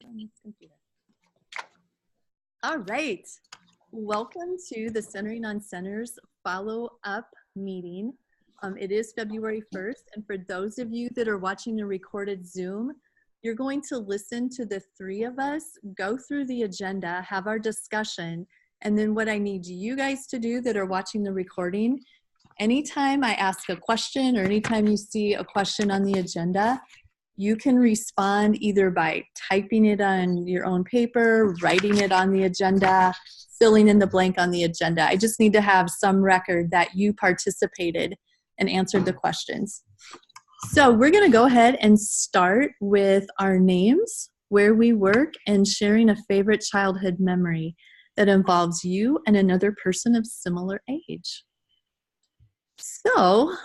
on this computer. All right. Welcome to the Centering on Centers follow-up meeting. It is February 1st, and for those of you that are watching the recorded Zoom, you're going to listen to the three of us go through the agenda, have our discussion, and then what I need you guys to do that are watching the recording, anytime I ask a question or anytime you see a question on the agenda, you can respond either by typing it on your own paper, writing it on the agenda, filling in the blank on the agenda. I just need to have some record that you participated and answered the questions. So we're going to go ahead and start with our names, where we work, and sharing a favorite childhood memory that involves you and another person of similar age. So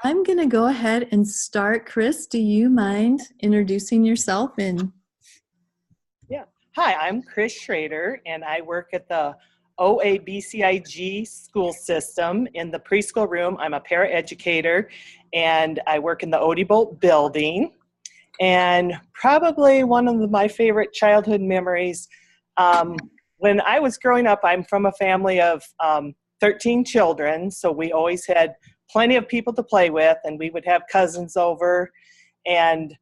I'm going to go ahead and start. Chris, do you mind introducing yourself? Yeah. Hi, I'm Chris Schrader, and I work at the OABCIG school system in the preschool room. I'm a paraeducator, and I work in the Odie Bolt building. And probably one of my favorite childhood memories, when I was growing up, I'm from a family of 13 children, so we always had plenty of people to play with, and we would have cousins over. And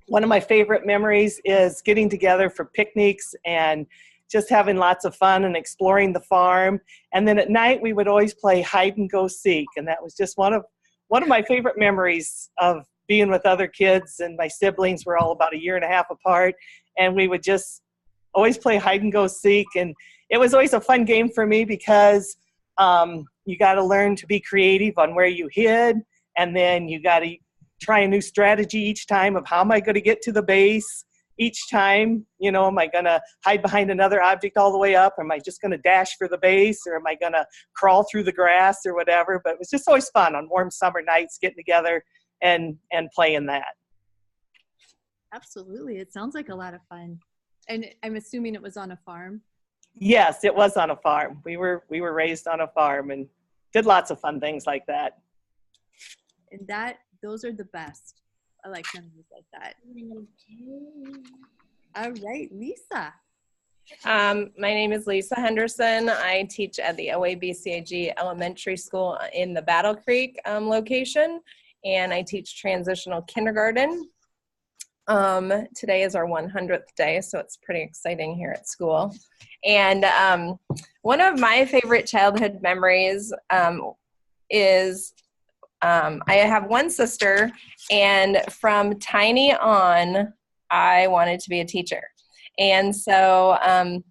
one of my favorite memories is getting together for picnics and just having lots of fun and exploring the farm. And then at night we would always play hide and go seek, and that was just one of my favorite memories of being with other kids. And my siblings were all about 1.5 years apart, and we would just always play hide and go seek. And it was always a fun game for me because you got to learn to be creative on where you hid, and then you got to try a new strategy each time of how am I going to get to the base each time. You know, am I going to hide behind another object all the way up? Or am I just going to dash for the base? Or am I going to crawl through the grass or whatever? But it was just always fun on warm summer nights getting together and playing that. Absolutely. It sounds like a lot of fun. And I'm assuming it was on a farm. Yes, it was on a farm. We were raised on a farm and did lots of fun things like that. And those are the best. I like memories like that. All right, Lisa. My name is Lisa Henderson. I teach at the OABCIG Elementary School in the Battle Creek location, and I teach transitional kindergarten. Today is our 100th day, so it's pretty exciting here at school. And one of my favorite childhood memories is I have one sister, and from tiny on, I wanted to be a teacher. And so I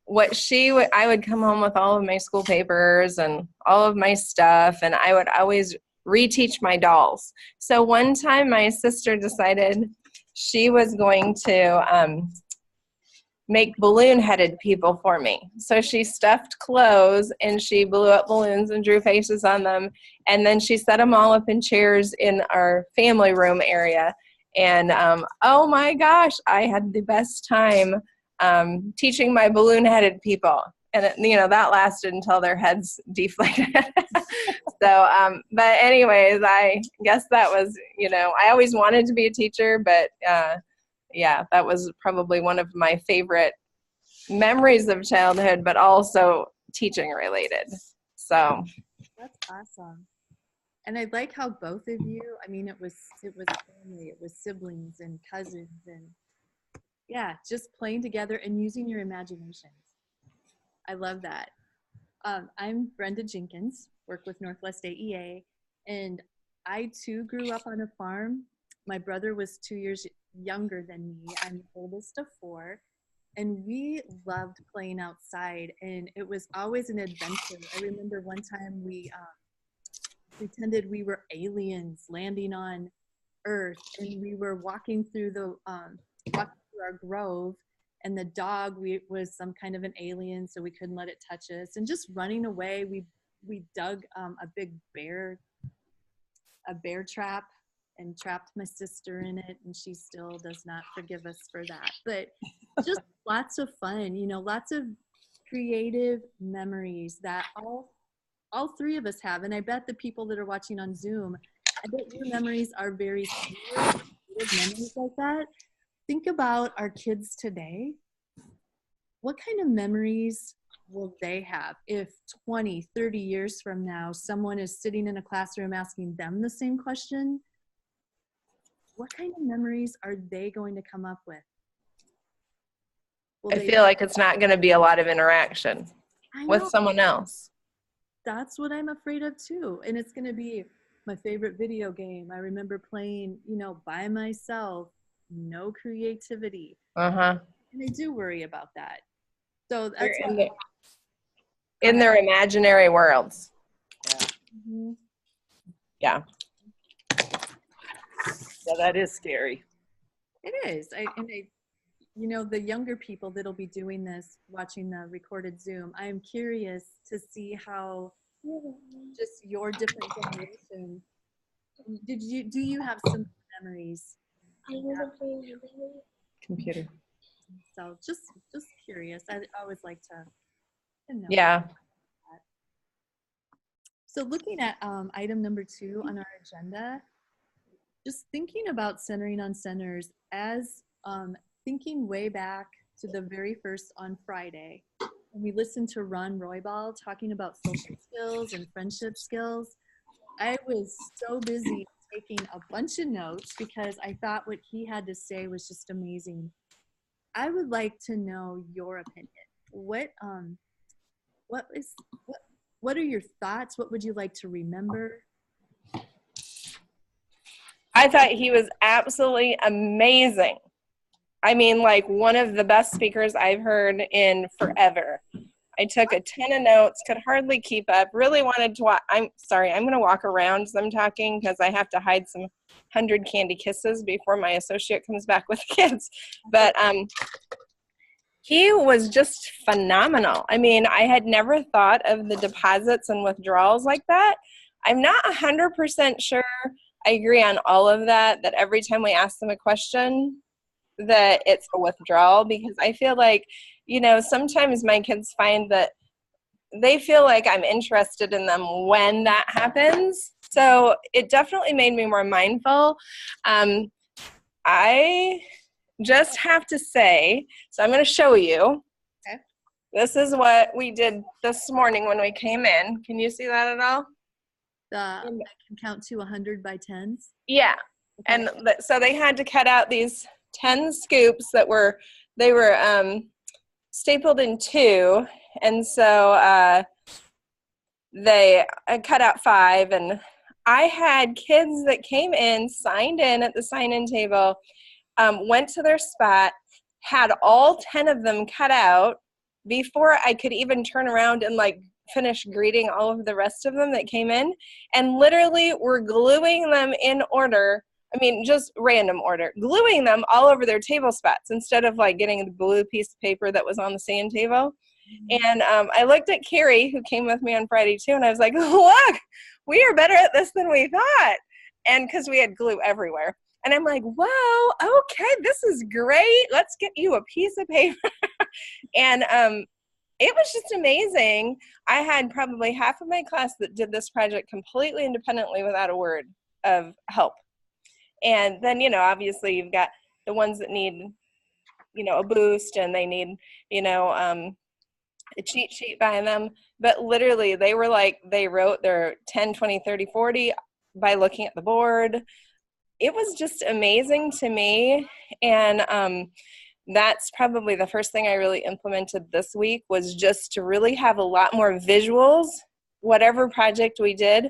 would come home with all of my school papers and all of my stuff, and I would always reteach my dolls. So one time my sister decided she was going to make balloon-headed people for me. So she stuffed clothes and she blew up balloons and drew faces on them, and then she set them all up in chairs in our family room area. And oh my gosh, I had the best time teaching my balloon-headed people. And that lasted until their heads deflated. So, but anyways, I guess that was, I always wanted to be a teacher, but yeah, that was probably one of my favorite memories of childhood, but also teaching related. So that's awesome. And I like how both of you, I mean, it was family, it was siblings and cousins, and yeah, just playing together and using your imaginations. I love that. I'm Brenda Jenkins, work with Northwest AEA, and I too grew up on a farm. My brother was 2 years younger than me. I'm the oldest of 4, and we loved playing outside, and it was always an adventure. I remember one time we pretended we were aliens landing on Earth, and we were walking through our grove, and the dog was some kind of an alien, so we couldn't let it touch us, and just running away. We dug a big bear trap and trapped my sister in it, and she still does not forgive us for that. But just lots of fun, lots of creative memories that all three of us have. And I bet the people that are watching on Zoom, I bet your memories are very similar, memories like that. think about our kids today. What kind of memories will they have if 20, 30 years from now, someone is sitting in a classroom asking them the same question? What kind of memories are they going to come up with? I feel like it's not going to be a lot of interaction with someone else. That's what I'm afraid of too. And it's going to be my favorite video game. I remember playing, by myself, no creativity. Uh-huh. And I do worry about that. So that's in their imaginary worlds. Mm-hmm. Yeah. Yeah, that is scary. It is. The younger people that'll be doing this, watching the recorded Zoom, I am curious to see how just your different generation, do you have some memories? Computer. So just curious. I always like to know. Yeah. So looking at item number 2 on our agenda, just thinking about centering on centers as thinking way back to the very first on Friday, when we listened to Ron Roybal talking about social skills and friendship skills. I was so busy taking a bunch of notes because I thought what he had to say was just amazing. I would like to know your opinion. What are your thoughts? What would you like to remember? I thought he was absolutely amazing. I mean, like one of the best speakers I've heard in forever. I took a ton of notes, could hardly keep up, really wanted to I'm sorry, I'm going to walk around as I'm talking because I have to hide some 100 candy kisses before my associate comes back with the kids. But he was just phenomenal. I mean, I had never thought of the deposits and withdrawals like that. I'm not 100% sure I agree on all of that every time we ask them a question, that it's a withdrawal, because I feel like, sometimes my kids find that they feel like I'm interested in them when that happens. So it definitely made me more mindful. I just have to say, so I'm going to show you. Okay. This is what we did this morning when we came in. Can you see that at all? I can count to 100 by 10s. Yeah. Okay. And so they had to cut out these 10 scoops that were stapled in 2. And so they cut out 5. And I had kids that came in, signed in at the sign-in table, went to their spot, had all 10 of them cut out before I could even turn around and finish greeting all of the rest of them that came in, and literally were gluing them in order. I mean, just random order, gluing them all over their table spots instead of getting the blue piece of paper that was on the sand table. And I looked at Carrie, who came with me on Friday too, and I was like, look, we are better at this than we thought. And because we had glue everywhere. And I'm like, wow, okay, this is great. Let's get you a piece of paper. And it was just amazing. I had probably half of my class that did this project completely independently without a word of help. And then, obviously you've got the ones that need, a boost, and they need, a cheat sheet by them. But literally they wrote their 10, 20, 30, 40 by looking at the board. It was just amazing to me. And that's probably the first thing I really implemented this week, was just to really have a lot more visuals, whatever project we did.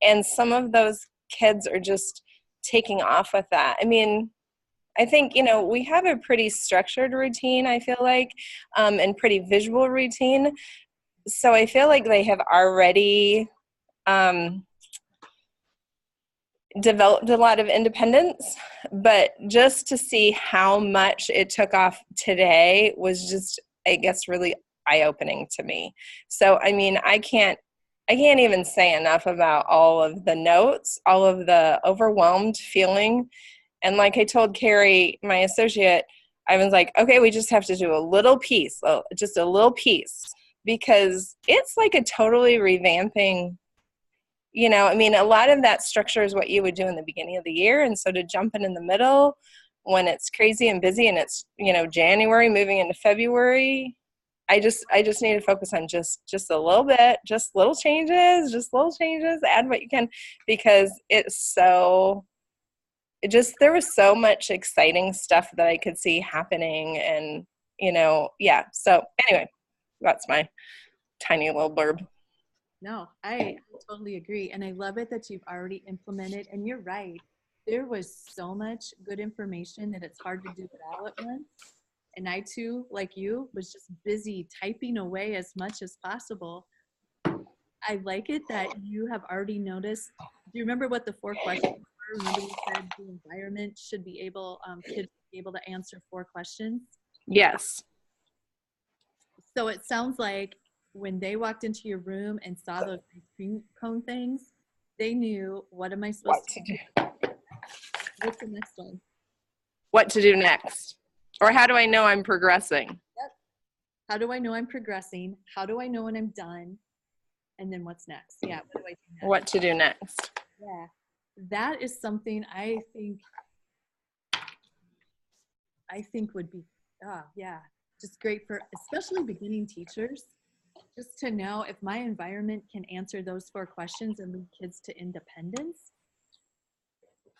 And some of those kids are just taking off with that. I mean, I think, we have a pretty structured routine, I feel like, and pretty visual routine. So I feel like they have already developed a lot of independence, but just to see how much it took off today was just, I guess, really eye-opening to me. So, I mean, I can't even say enough about all of the notes, all of the overwhelmed feeling. And like I told Carrie, my associate, I was like, okay, we just have to do a little piece, just a little piece, because it's like a totally revamping. I mean, a lot of that structure is what you would do in the beginning of the year. And so to jump in the middle when it's crazy and busy and it's, January moving into February, I just need to focus on just a little bit, just little changes, add what you can, because there was so much exciting stuff that I could see happening. And, yeah. So anyway, that's my tiny little blurb. No, I totally agree. And I love it that you've already implemented. And you're right. There was so much good information that it's hard to do it all at once. And I too, like you, was just busy typing away as much as possible. I like it that you have already noticed. Do you remember what the 4 questions were? Remember you said the environment should be able, kids be able to answer 4 questions? Yes. So it sounds like when they walked into your room and saw those ice cream cone things, they knew, what am I supposed to do? What's the next one? What to do next? Or how do I know I'm progressing? Yep. How do I know I'm progressing? How do I know when I'm done? And then what's next? Yeah, what do I do next? What to do next? Yeah, that is something I think would be, just great for especially beginning teachers, just to know if my environment can answer those 4 questions and lead kids to independence.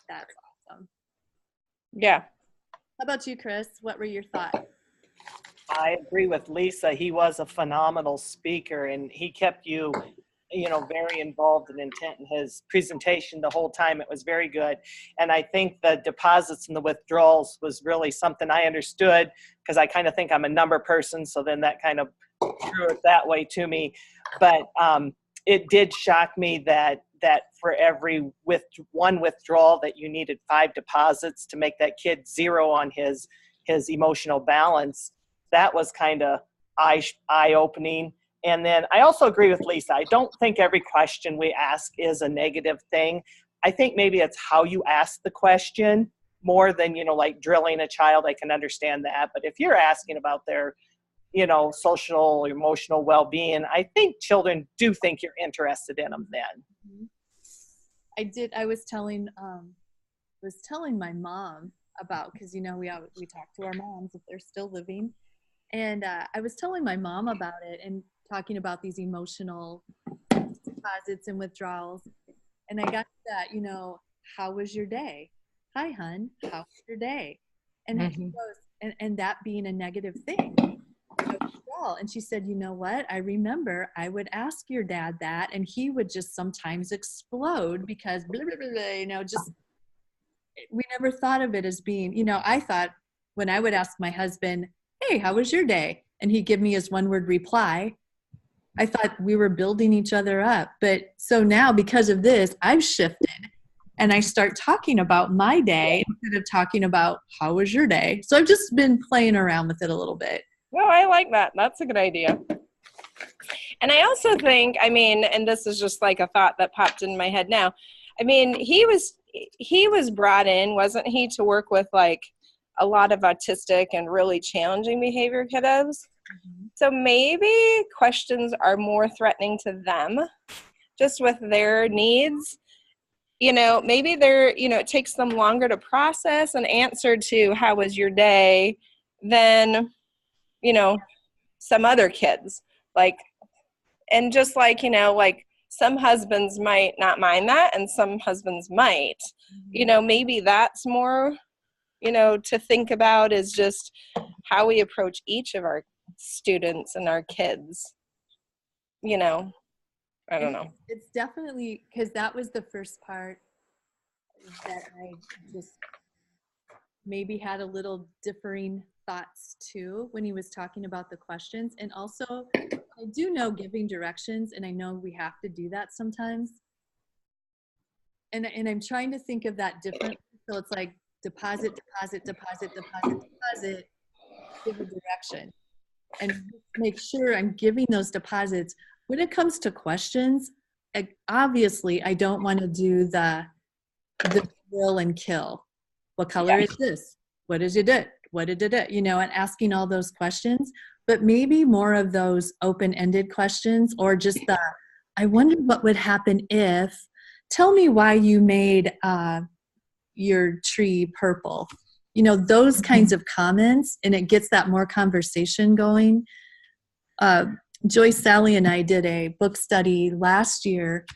That's awesome. Yeah. How about you, Chris? What were your thoughts? I agree with Lisa. He was a phenomenal speaker, and he kept you, very involved and intent in his presentation the whole time. It was very good. And I think the deposits and the withdrawals was really something I understood, because I kind of think I'm a number person. So then that kind of drew it that way to me. But it did shock me that for every one withdrawal that you needed 5 deposits to make that kid 0 on his emotional balance. That was kind of eye-opening. And then I also agree with Lisa. I don't think every question we ask is a negative thing. I think maybe it's how you ask the question more than, like drilling a child. I can understand that. But if you're asking about their, social, emotional well-being, I think children do think you're interested in them then. I was telling my mom about, because, we talk to our moms if they're still living. And I was telling my mom about it and talking about these emotional deposits and withdrawals. And I got to that, how was your day? Hi, hun, how was your day? And she goes, and that being a negative thing. And she said, you know what? I remember I would ask your dad that, and he would just sometimes explode because, blah, blah, blah, just, we never thought of it as being, I thought when I would ask my husband, hey, how was your day? And he'd give me his 1-word reply. I thought we were building each other up. But so now because of this, I've shifted and I start talking about my day instead of talking about how was your day. So I've just been playing around with it a little bit. Well, I like that. That's a good idea. And I also think, and this is just like a thought that popped in my head now. He was brought in, wasn't he, to work with like a lot of autistic and really challenging behavior kiddos. Mm-hmm. So maybe questions are more threatening to them just with their needs. Maybe it takes them longer to process an answer to how was your day than, some other kids. And just like some husbands might not mind that and some husbands might, maybe that's more, to think about, is just how we approach each of our students and our kids. I don't know. It's definitely, because that was the first part that I just maybe had a little differing thoughts too when he was talking about the questions. And also I do know giving directions, and I know we have to do that sometimes. And I'm trying to think of that different. So it's like deposit, give a direction, and make sure I'm giving those deposits. When it comes to questions, obviously I don't want to do the drill and kill. What color is this? What did you do? What did it? And asking all those questions, but maybe more of those open-ended questions, or just I wonder what would happen if, tell me why you made your tree purple. those kinds of comments, and it gets that more conversation going. Joyce, Sally, and I did a book study last year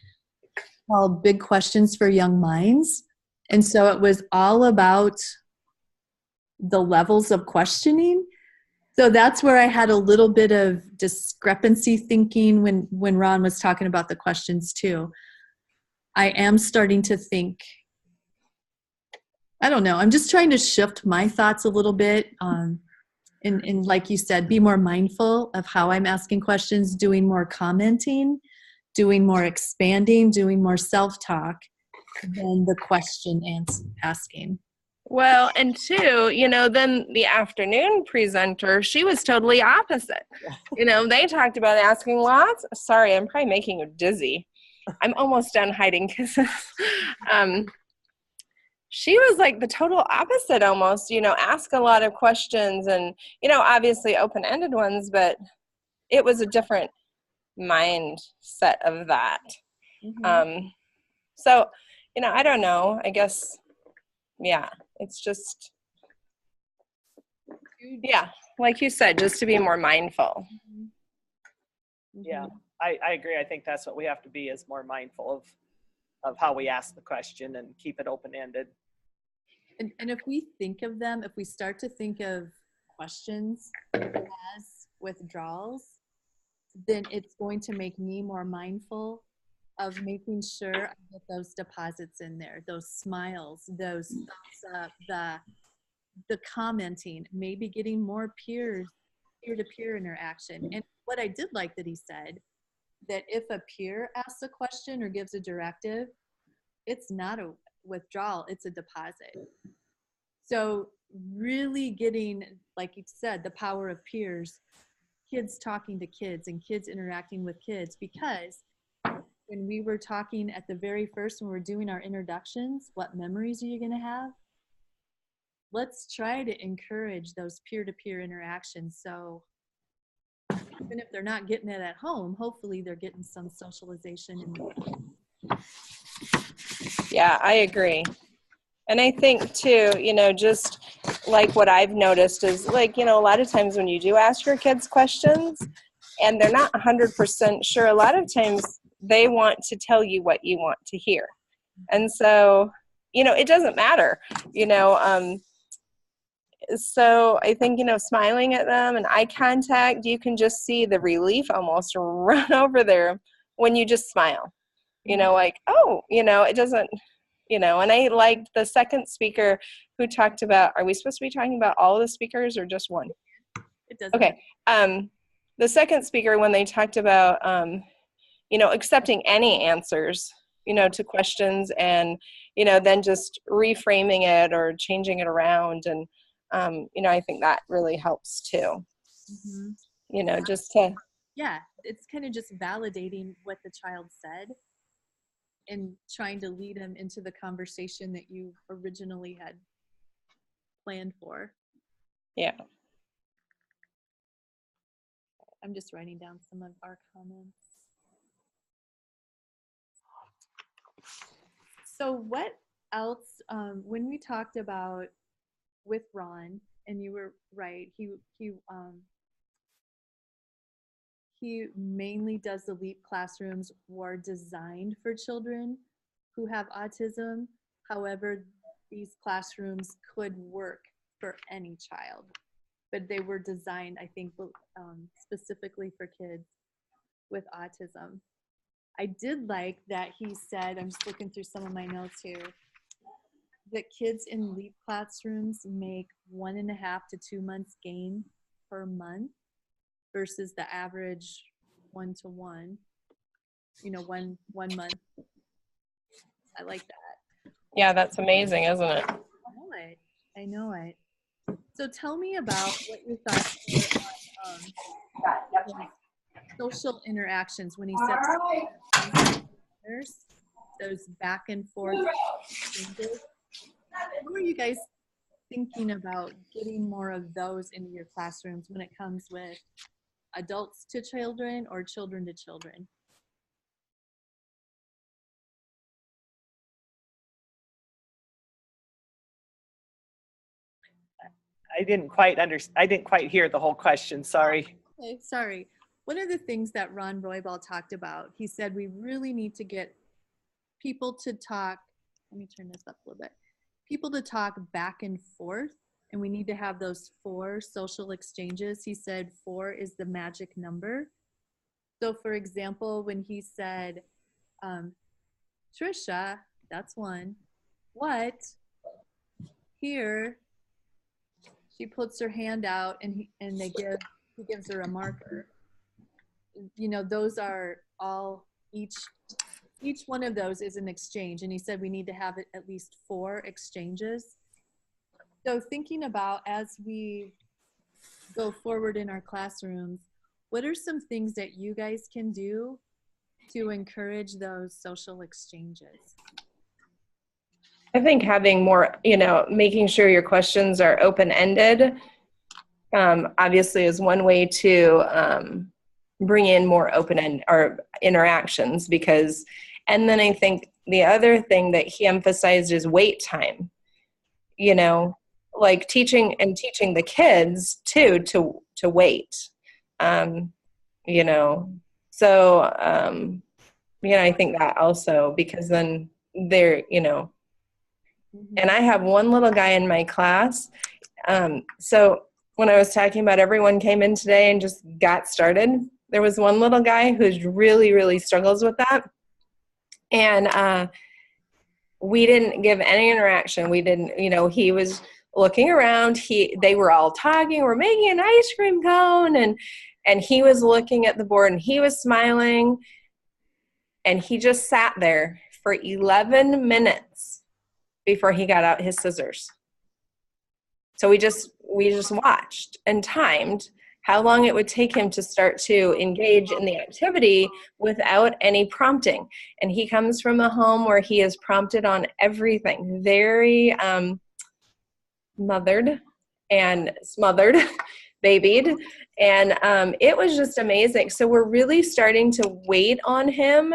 called Big Questions for Young Minds. And so it was all about the levels of questioning. So that's where I had a little bit of discrepancy thinking when Ron was talking about the questions too. I am starting to think, I don't know, I'm just trying to shift my thoughts a little bit. And like you said, be more mindful of how I'm asking questions, doing more commenting, doing more expanding, doing more self-talk than the question asking. Well, and two, then the afternoon presenter, she was totally opposite. They talked about asking lots. Sorry, I'm probably making you dizzy. I'm almost done hiding kisses. She was like the total opposite almost, ask a lot of questions and, obviously open-ended ones, but it was a different mindset of that. Mm-hmm. So, I don't know, I guess, yeah, it's just, yeah, like you said, just to be more mindful. Mm-hmm. Yeah, I agree. I think that's what we have to be, is more mindful of how we ask the question and keep it open-ended. And if we think of them, if we start to think of questions as withdrawals, then it's going to make me more mindful of making sure I get those deposits in there, those smiles, those thumbs up, the commenting, maybe getting more peer-to-peer interaction. And what I did like that he said, that if a peer asks a question or gives a directive, it's not a withdrawal, it's a deposit. So really getting, like you said, the power of peers, kids talking to kids and kids interacting with kids, because when we were talking at the very first, when we were doing our introductions, what memories are you going to have? Let's try to encourage those peer-to-peer interactions. So even if they're not getting it at home, hopefully they're getting some socialization in the Yeah, I agree. And I think too, just like what I've noticed is like, a lot of times when you do ask your kids questions and they're not 100% sure, a lot of times they want to tell you what you want to hear. And so, it doesn't matter, so I think, smiling at them and eye contact, you can just see the relief almost run over there when you just smile, like, oh, it doesn't, and I liked the second speaker who talked about, are we supposed to be talking about all the speakers or just one? It doesn't. Okay. The second speaker, when they talked about, accepting any answers, to questions and, then just reframing it or changing it around. And, I think that really helps too, Mm-hmm. just to. Yeah, it's kind of just validating what the child said and trying to lead them into the conversation that you originally had planned for. Yeah. I'm just writing down some of our comments. So what else, when we talked about with Ron, and you were right, he mainly does the LEAP classrooms were designed for children who have autism. However, these classrooms could work for any child, but they were designed, I think, specifically for kids with autism. I did like that he said, I'm just looking through some of my notes here, that kids in LEAP classrooms make 1.5 to 2 months gain per month versus the average 1-to-1, one month. I like that. Yeah, that's amazing, isn't it? I know it. So tell me about what your thoughts were on social interactions when he said those back and forth exchanges. How are you guys thinking about getting more of those into your classrooms when it comes with adults to children or children to children? I didn't quite hear the whole question. Sorry. Okay, sorry. One of the things that Ron Roybal talked about, he said we really need to get people to talk. Let me turn this up a little bit. People to talk back and forth, and we need to have those 4 social exchanges. He said 4 is the magic number. So for example, when he said, Trisha, that's 1. What? Here, she puts her hand out and he gives her a marker. You know, those are all, each one of those is an exchange. And he said we need to have at least 4 exchanges. So thinking about as we go forward in our classrooms, what are some things that you guys can do to encourage those social exchanges? I think having more, making sure your questions are open-ended, obviously is one way to bring in more open-end or interactions and then I think the other thing that he emphasized is wait time, like teaching the kids too, to wait, so, I think that also, because then they're, and I have one little guy in my class. So when I was talking about everyone came in today and just got started, there was one little guy who's really, really struggles with that. And we didn't give any interaction. We didn't, he was looking around. They were all talking. We're making an ice cream cone. And he was looking at the board and he was smiling. And he just sat there for 11 minutes before he got out his scissors. So we just watched and timed how long it would take him to start to engage in the activity without any prompting. And he comes from a home where he is prompted on everything, very mothered and smothered, babied. And it was just amazing. So we're really starting to wait on him.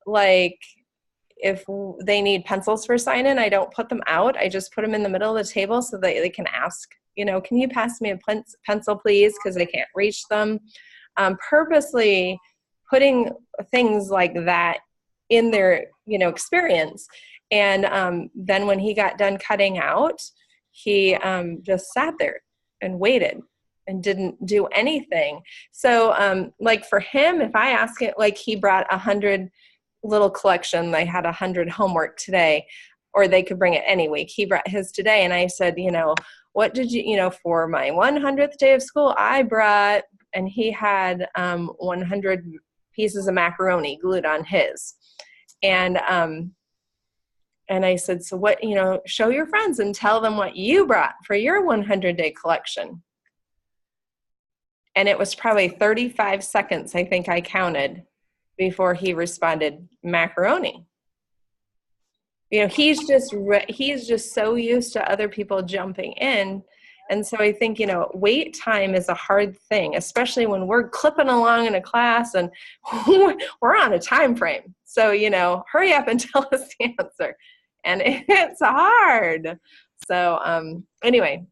Like if they need pencils for sign-in, I don't put them out. I just put them in the middle of the table so that they can ask, can you pass me a pencil, please? Because I can't reach them. Purposely putting things like that in their, experience. And then when he got done cutting out, he just sat there and waited and didn't do anything. So like for him, if I ask it, like he brought 100 little collection, they had 100 homework today, or they could bring it any week. He brought his today, and I said, what did you, for my 100th day of school, I brought, and he had 100 pieces of macaroni glued on his. And I said, so what, show your friends and tell them what you brought for your 100-day collection. And it was probably 35 seconds, I think I counted, before he responded, macaroni. He's just so used to other people jumping in. And so I think, wait time is a hard thing, especially when we're clipping along in a class and we're on a time frame. So, hurry up and tell us the answer. And it's hard. So anyway,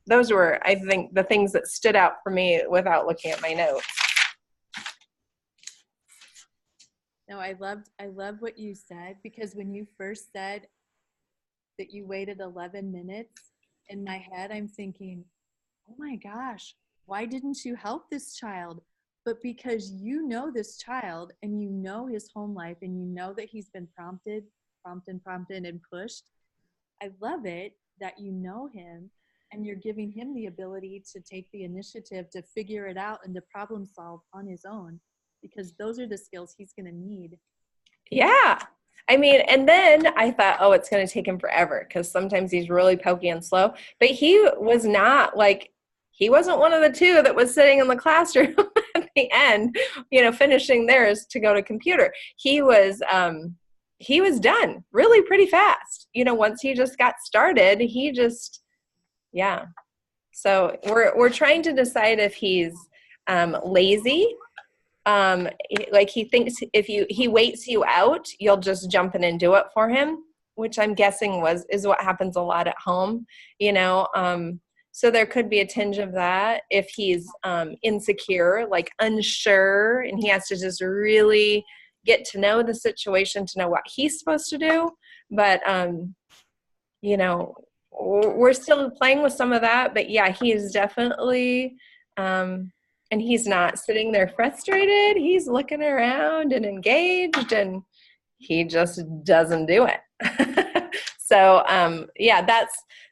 those were, I think, the things that stood out for me without looking at my notes. No, I loved what you said, because when you first said that you waited 11 minutes, in my head, I'm thinking, oh my gosh, why didn't you help this child? But because you know this child and you know his home life and you know that he's been prompted and pushed, I love it that you know him and you're giving him the ability to take the initiative to figure it out and to problem solve on his own, because those are the skills he's going to need. Yeah. I mean, and then I thought, oh, it's going to take him forever, because sometimes he's really pokey and slow. But he was not he wasn't one of the 2 that was sitting in the classroom at the end, finishing theirs to go to computer. He was done really pretty fast. Once he just got started, yeah. So we're trying to decide if he's lazy. Like he thinks if he waits you out, you'll just jump in and do it for him, which I'm guessing is what happens a lot at home, you know. So there could be a tinge of that if he's insecure, like unsure, and he has to just really get to know the situation to know what he's supposed to do. But, you know, we're still playing with some of that. But yeah, he is definitely, and he's not sitting there frustrated. He's looking around and engaged, and he just doesn't do it. So yeah,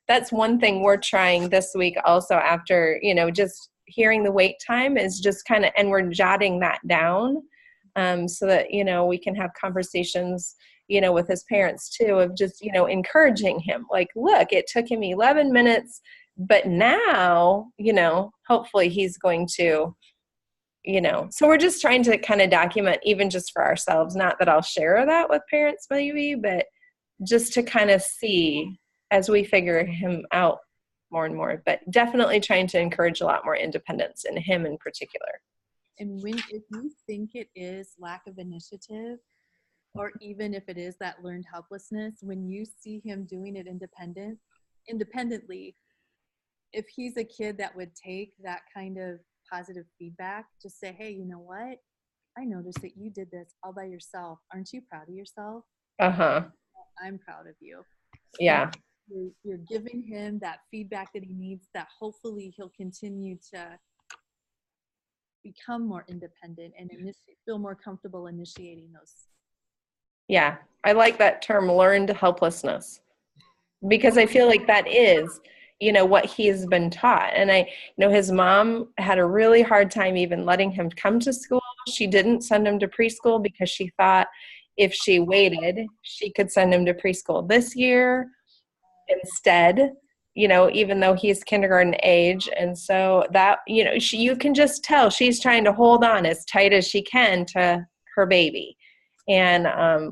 that's one thing we're trying this week also, after, you know, just hearing the wait time, is just kind of, and we're jotting that down so that, you know, we can have conversations, you know, with his parents too, of just, you know, encouraging him, like, look, it took him 11 minutes, but now, you know, hopefully he's going to, you know. So we're just trying to kind of document, even just for ourselves, not that I'll share that with parents maybe, but just to kind of see as we figure him out more and more, but definitely trying to encourage a lot more independence in him in particular. And if you think it is lack of initiative, or even if it is that learned helplessness, when you see him doing it independently, if he's a kid that would take that kind of positive feedback, just say, hey, you know what? I noticed that you did this all by yourself. Aren't you proud of yourself? Uh-huh. I'm proud of you. Yeah. You're giving him that feedback that he needs, that hopefully he'll continue to become more independent and feel more comfortable initiating those. Yeah. I like that term, learned helplessness, because I feel like that is, you know, what he's been taught. And I know his mom had a really hard time even letting him come to school. She didn't send him to preschool because she thought if she waited, she could send him to preschool this year instead, you know, even though he's kindergarten age. And so that, you know, you can just tell she's trying to hold on as tight as she can to her baby. And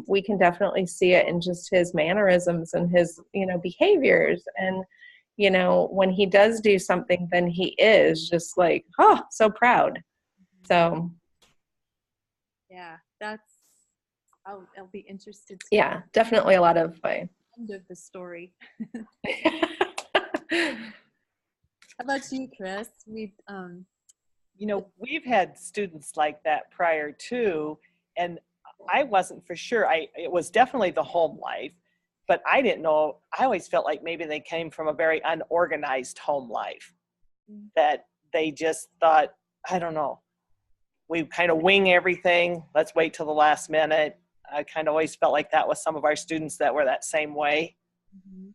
we can definitely see it in just his mannerisms and his, you know, behaviors. And, you know, when he does do something, then he is just like, oh, so proud. So. Yeah, I'll be interested to Yeah, definitely a lot of end of the story. How about you, Chris? You know, we've had students like that prior too, and I wasn't for sure. It was definitely the home life, but I didn't know. I always felt like maybe they came from a very unorganized home life, that they just thought, I don't know, we kind of wing everything. Let's wait till the last minute. I kind of always felt like that with some of our students that were that same way. Mm-hmm.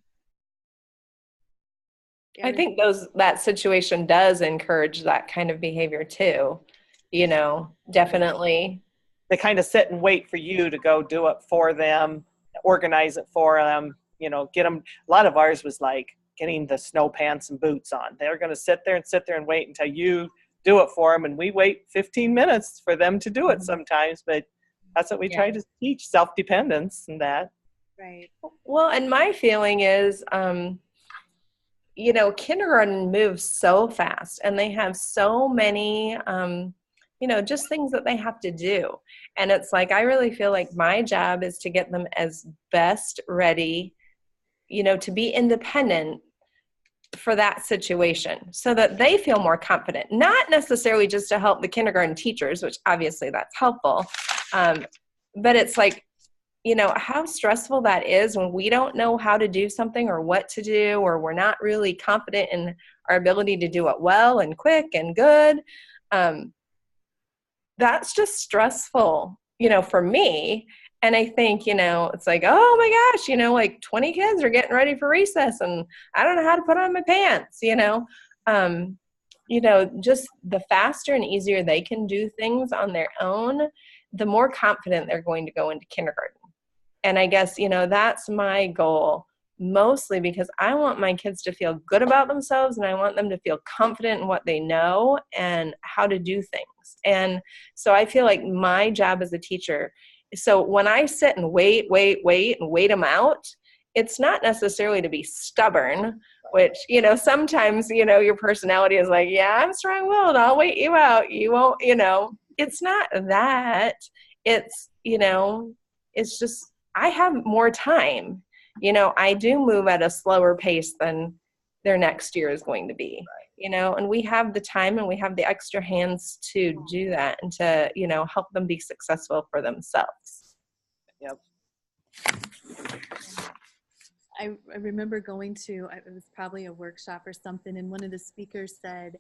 I think that situation does encourage that kind of behavior too, you know, definitely. They kind of sit and wait for you to go do it for them, organize it for them, you know, get them. A lot of ours was like getting the snow pants and boots on. They're going to sit there and wait until you do it for them. And we wait 15 minutes for them to do it sometimes, but that's what we try to teach, self-dependence and that. Right. Well, and my feeling is, you know, kindergarten moves so fast and they have so many, you know, just things that they have to do. And it's like, I really feel like my job is to get them as best ready, you know, to be independent for that situation so that they feel more confident, not necessarily just to help the kindergarten teachers, which obviously that's helpful. But it's like, you know, how stressful that is when we don't know how to do something or what to do, or we're not really confident in our ability to do it well and quick and good. That's just stressful, you know, for me. And I think, you know, it's like, oh my gosh, you know, like 20 kids are getting ready for recess and I don't know how to put on my pants, you know. Just the faster and easier they can do things on their own, the more confident they're going to go into kindergarten. And I guess, you know, that's my goal, mostly because I want my kids to feel good about themselves and I want them to feel confident in what they know and how to do things. And so I feel like my job as a teacher, so when I sit and wait them out, it's not necessarily to be stubborn, which, you know, sometimes, you know, your personality is like, yeah, I'm strong-willed, I'll wait you out. You won't, you know, it's not that. It's, you know, it's just, I have more time. I do move at a slower pace than their next year is going to be, and we have the time and we have the extra hands to do that and to, help them be successful for themselves. Yep. I remember going to, it was probably a workshop or something, and one of the speakers said,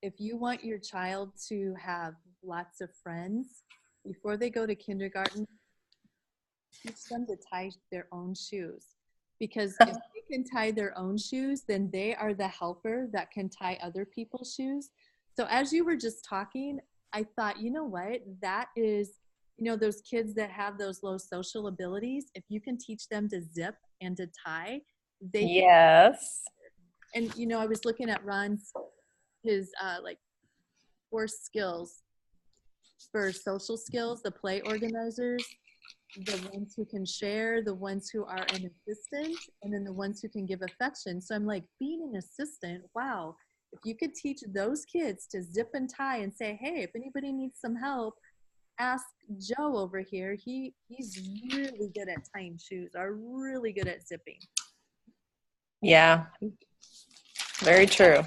if you want your child to have lots of friends, before they go to kindergarten, teach them to tie their own shoes. Because if they can tie their own shoes, then they are the helper that can tie other people's shoes. So as you were just talking, I thought, you know what, that is, those kids that have those low social abilities, if you can teach them to zip and to tie, they Yes. And I was looking at his 4 skills for social skills: the play organizers, the ones who can share, the ones who are an assistant, and then the ones who can give affection. So I'm like, being an assistant, wow, if you could teach those kids to zip and tie and say, hey, if anybody needs some help, ask Joe over here. He's really good at tying shoes, or really good at zipping. Yeah, very true.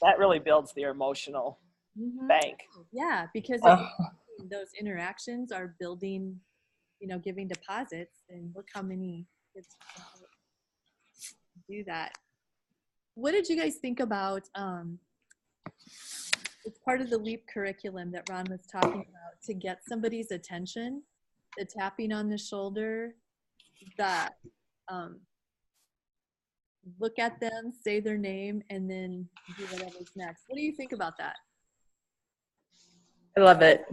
That really builds their emotional bank. Yeah, because those interactions are building, giving deposits, and look how many kids do that. What did you guys think about, it's part of the LEAP curriculum that Ron was talking about, to get somebody's attention, the tapping on the shoulder, the look at them, say their name, and then do whatever's next. What do you think about that? I love it.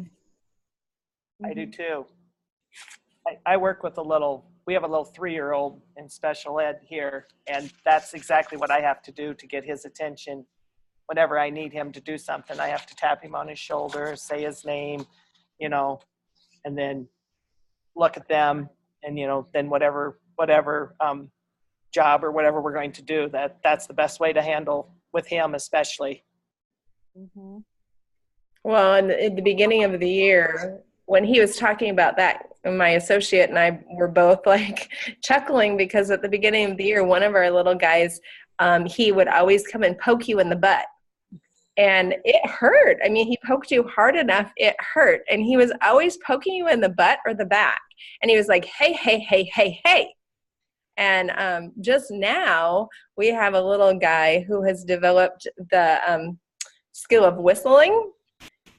I do too. I work with we have a little 3-year-old in special ed here, and that's exactly what I have to do to get his attention. Whenever I need him to do something, I have to tap him on his shoulder, say his name, and then look at them, and, then whatever job or whatever we're going to do, that's the best way to handle with him, especially. Mm-hmm. Well, at the beginning of the year, when he was talking about that, my associate and I were both like chuckling, because at the beginning of the year, one of our little guys, he would always come and poke you in the butt. And it hurt. I mean, he poked you hard enough, it hurt. And he was always poking you in the butt or the back. And he was like, hey, hey, hey, hey, hey. And just now, we have a little guy who has developed the skill of whistling,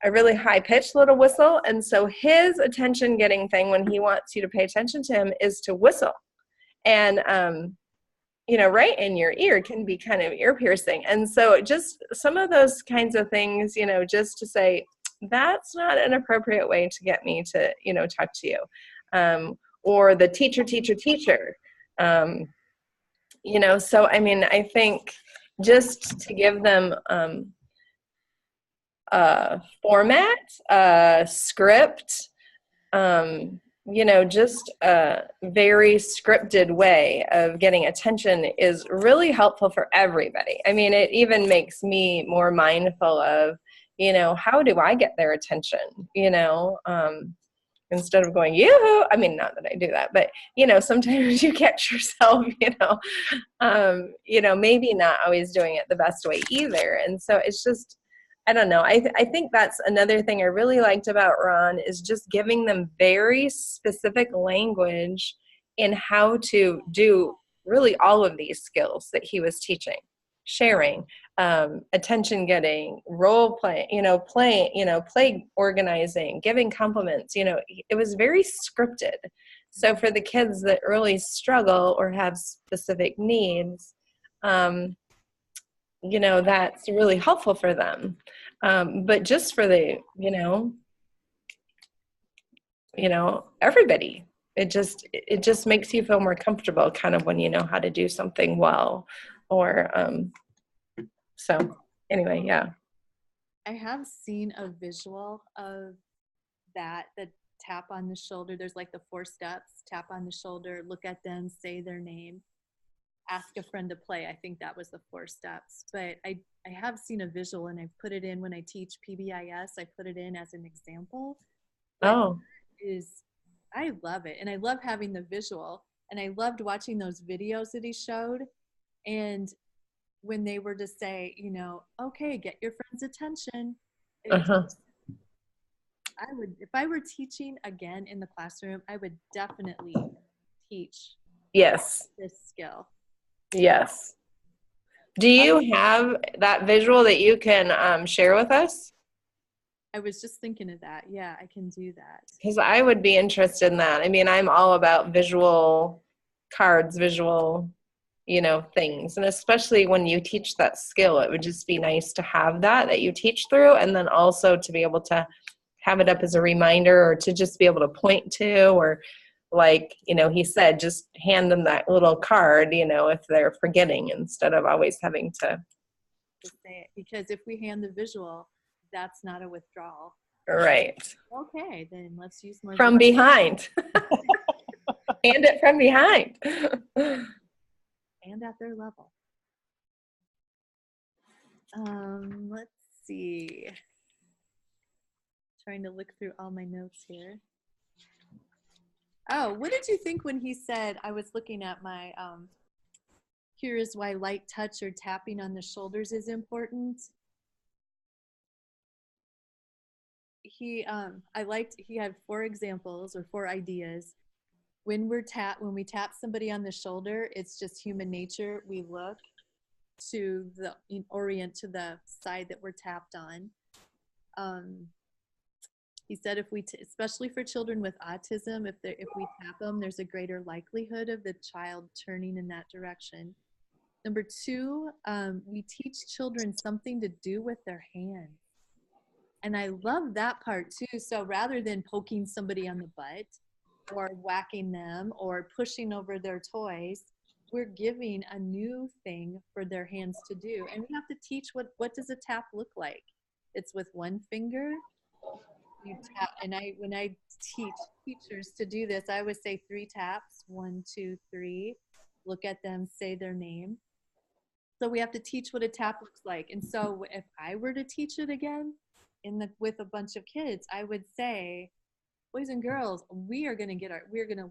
a really high-pitched little whistle. And so his attention-getting thing when he wants you to pay attention to him is to whistle. And right in your ear can be kind of ear-piercing. And so just some of those kinds of things, just to say, that's not an appropriate way to get me to, talk to you. Or the teacher. So, I mean, I think just to give them a format, a script, just a very scripted way of getting attention is really helpful for everybody. I mean, it even makes me more mindful of, how do I get their attention, instead of going, yoo-hoo. I mean, not that I do that, but, sometimes you catch yourself, maybe not always doing it the best way either. And so it's just, I don't know. I think that's another thing I really liked about Ron, is just giving them very specific language in how to do really all of these skills that he was teaching. Sharing, attention getting, role play, play organizing, giving compliments, it was very scripted. So for the kids that really struggle or have specific needs, that's really helpful for them. But just for the, everybody, it just makes you feel more comfortable kind of when you know how to do something well. Or, so anyway, yeah. I have seen a visual of that, the tap on the shoulder. There's like the 4 steps: tap on the shoulder, look at them, say their name, ask a friend to play. I think that was the 4 steps. But I have seen a visual, and I put it in when I teach PBIS. I put it in as an example. Oh. I love it. And I love having the visual. And I loved watching those videos that he showed. And when they were to say, you know, okay, get your friend's attention. Uh-huh. I would, if I were teaching again in the classroom, I would definitely teach Yes. this skill. Yes. Do you have that visual that you can share with us? I was just thinking of that. Yeah, I can do that. Because I would be interested in that. I mean, I'm all about visual cards, visual, things. And especially when you teach that skill, it would just be nice to have that you teach through, and then also to be able to have it up as a reminder, or to just be able to point to, or like, he said, just hand them that little card, if they're forgetting, instead of always having to say it. Because if we hand the visual, that's not a withdrawal. Right. Okay, then let's use more From behind. Hand it from behind. And at their level. Let's see. Trying to look through all my notes here. Oh, what did you think when he said, I was looking at my, here is why light touch or tapping on the shoulders is important. He had 4 examples or 4 ideas. When we tap somebody on the shoulder, it's just human nature. We look to orient to the side that we're tapped on. He said especially for children with autism, if we tap them, there's a greater likelihood of the child turning in that direction. Number 2, we teach children something to do with their hands. And I love that part too. So rather than poking somebody on the butt or whacking them or pushing over their toys, we're giving a new thing for their hands to do. And we have to teach what does a tap look like? It's with one finger. You tap, and when I teach teachers to do this, I always say 3 taps, 1, 2, 3. Look at them, say their name. So we have to teach what a tap looks like. And so if I were to teach it again with a bunch of kids, I would say, boys and girls, we're gonna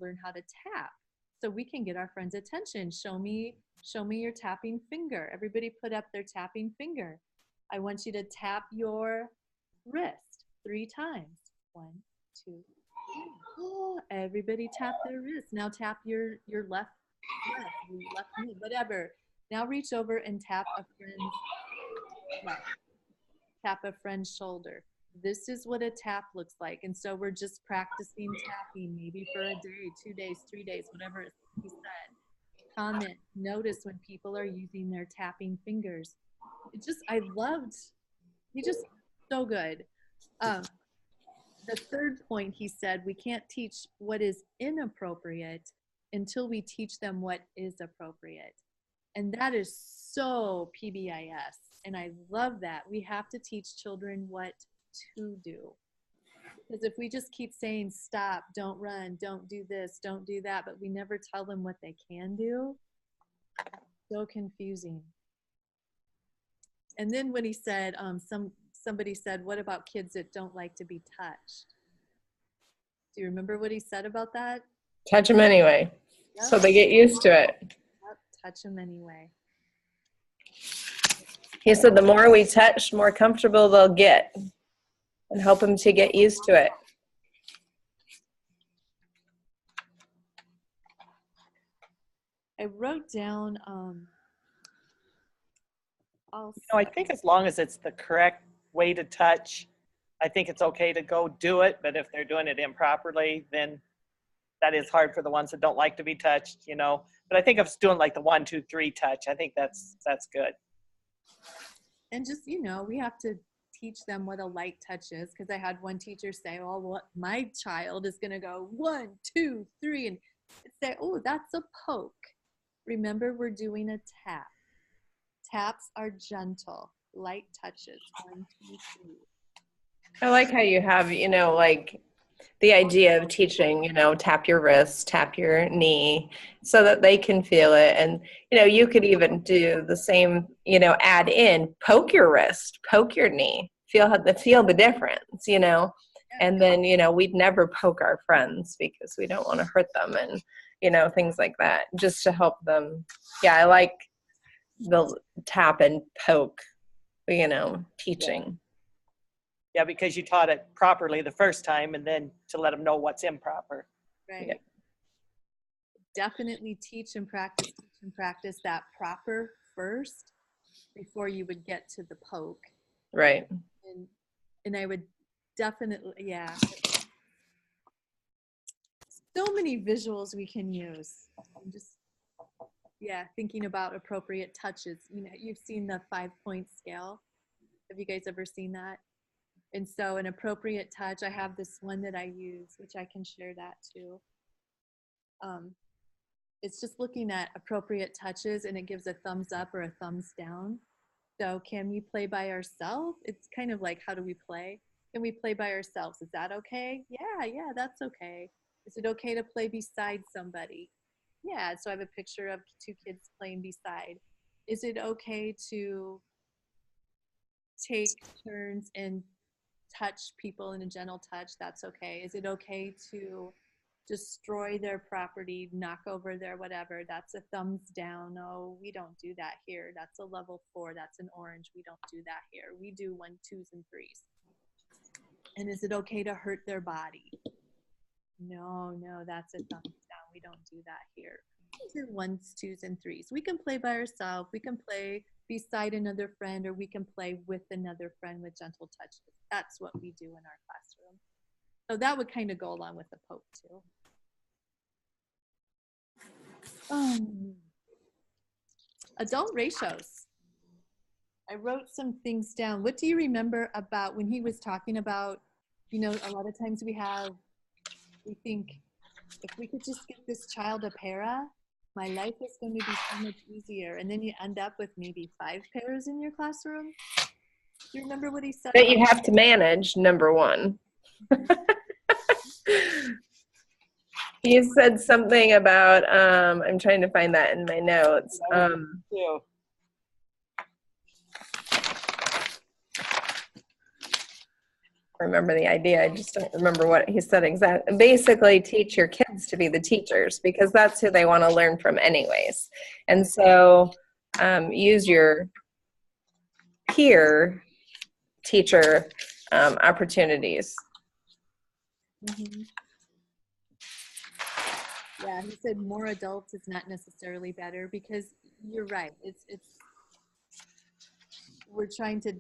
learn how to tap so we can get our friends' attention. Show me your tapping finger. Everybody put up their tapping finger. I want you to tap your wrist 3 times. 1, 2, 3. Oh, everybody tap their wrist. Now tap your left knee, whatever. Now reach over and tap a friend's left. Tap a friend's shoulder. This is what a tap looks like. And so we're just practicing tapping, maybe for a day, 2 days, 3 days, whatever he said. Comment, notice when people are using their tapping fingers. He just so good. The 3rd point, he said, we can't teach what is inappropriate until we teach them what is appropriate. And that is so PBIS. And I love that. We have to teach children what to do. Because if we just keep saying, stop, don't run, don't do this, don't do that, but we never tell them what they can do, so confusing. And then when he said, somebody said, what about kids that don't like to be touched? Do you remember what he said about that? Touch them anyway. Yep. So they get used to it. Yep, touch them anyway. He said the more we touch, the more comfortable they'll get, and help them to get used to it. I wrote down I think as long as it's the correct way to touch, I think it's okay to go do it. But if they're doing it improperly, then that is hard for the ones that don't like to be touched, But I think if it's doing like the 1, 2, 3 touch, I think that's good. And just, we have to teach them what a light touch is, because I had one teacher say, oh, well, my child is going to go 1, 2, 3, and say, oh, that's a poke. Remember, we're doing a tap. Taps are gentle, light touches. 1, 2, 3. I like how you have, like the idea of teaching, tap your wrist, tap your knee, so that they can feel it. And, you could even do the same, add in, poke your wrist, poke your knee, feel the difference, And then, we'd never poke our friends because we don't want to hurt them. And, things like that, just to help them. Yeah, I like the tap and poke, teaching. Yeah, because you taught it properly the first time, and then to let them know what's improper. Right. Yeah. Definitely teach and practice that proper first before you would get to the poke. Right. And I would definitely, yeah. So many visuals we can use. I'm just, thinking about appropriate touches. You've seen the 5-point scale. Have you guys ever seen that? And so an appropriate touch, I have this one that I use, which I can share that too. It's just looking at appropriate touches, and it gives a thumbs up or a thumbs down. So can we play by ourselves? It's kind of like, how do we play? Can we play by ourselves? Is that okay? Yeah, that's okay. Is it okay to play beside somebody? Yeah, so I have a picture of 2 kids playing beside. Is it okay to take turns and touch people in a gentle touch? That's okay. Is it okay to destroy their property, knock over their whatever? That's a thumbs down. No, we don't do that here. That's a level 4. That's an orange. We don't do that here. We do 1, 2s, and 3s. And is it okay to hurt their body? No, that's a thumbs down. We don't do that here. These are 1s, 2s, and 3s. We can play by ourselves. We can play beside another friend, or we can play with another friend with gentle touches. That's what we do in our classroom. So that would kind of go along with the poke too. Adult ratios. I wrote some things down. What do you remember about when he was talking about, a lot of times we think, if we could just get this child a para, my life is going to be so much easier. And then you end up with maybe 5 pairs in your classroom. Do you remember what he said? That you have to manage, number 1. He said something about, I'm trying to find that in my notes. Remember the idea, I just don't remember what he said exactly. Basically, teach your kids to be the teachers, because that's who they want to learn from anyways. And so use your peer teacher opportunities. Mm-hmm. Yeah, he said more adults is not necessarily better, because you're right. It's we're trying to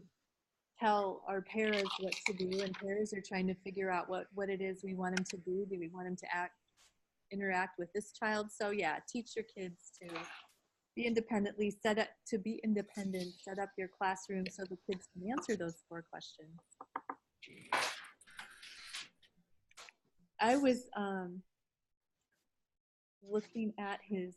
tell our paras what to do, and paras are trying to figure out what it is we want them to do. Do we want them to interact with this child? So yeah, teach your kids to be independently, set up your classroom so the kids can answer those 4 questions. I was looking at his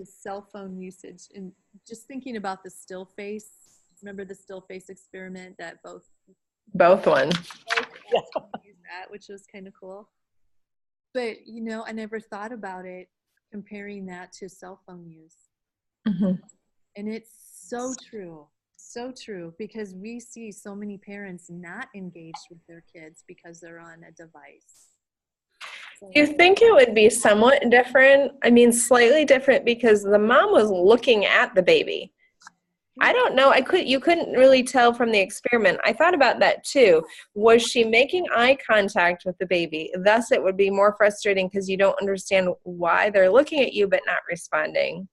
cell phone usage and just thinking about the still face. Remember the still face experiment that both ones used that, which was kind of cool. But I never thought about it comparing that to cell phone use. Mm-hmm. And it's so true, because we see so many parents not engaged with their kids because they're on a device. Do you think it would be somewhat different? I mean, slightly different, because the mom was looking at the baby. I don't know. You couldn't really tell from the experiment. I thought about that too. Was she making eye contact with the baby? Thus, it would be more frustrating because you don't understand why they're looking at you but not responding.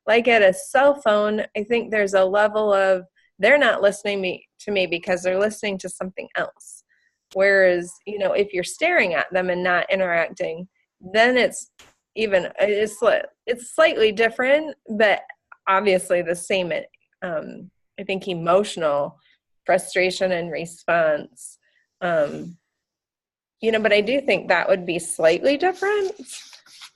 Like at a cell phone, I think there's a level of they're not listening to me because they're listening to something else. Whereas, if you're staring at them and not interacting, then it's slightly different, but obviously the same. I think emotional frustration and response. But I do think that would be slightly different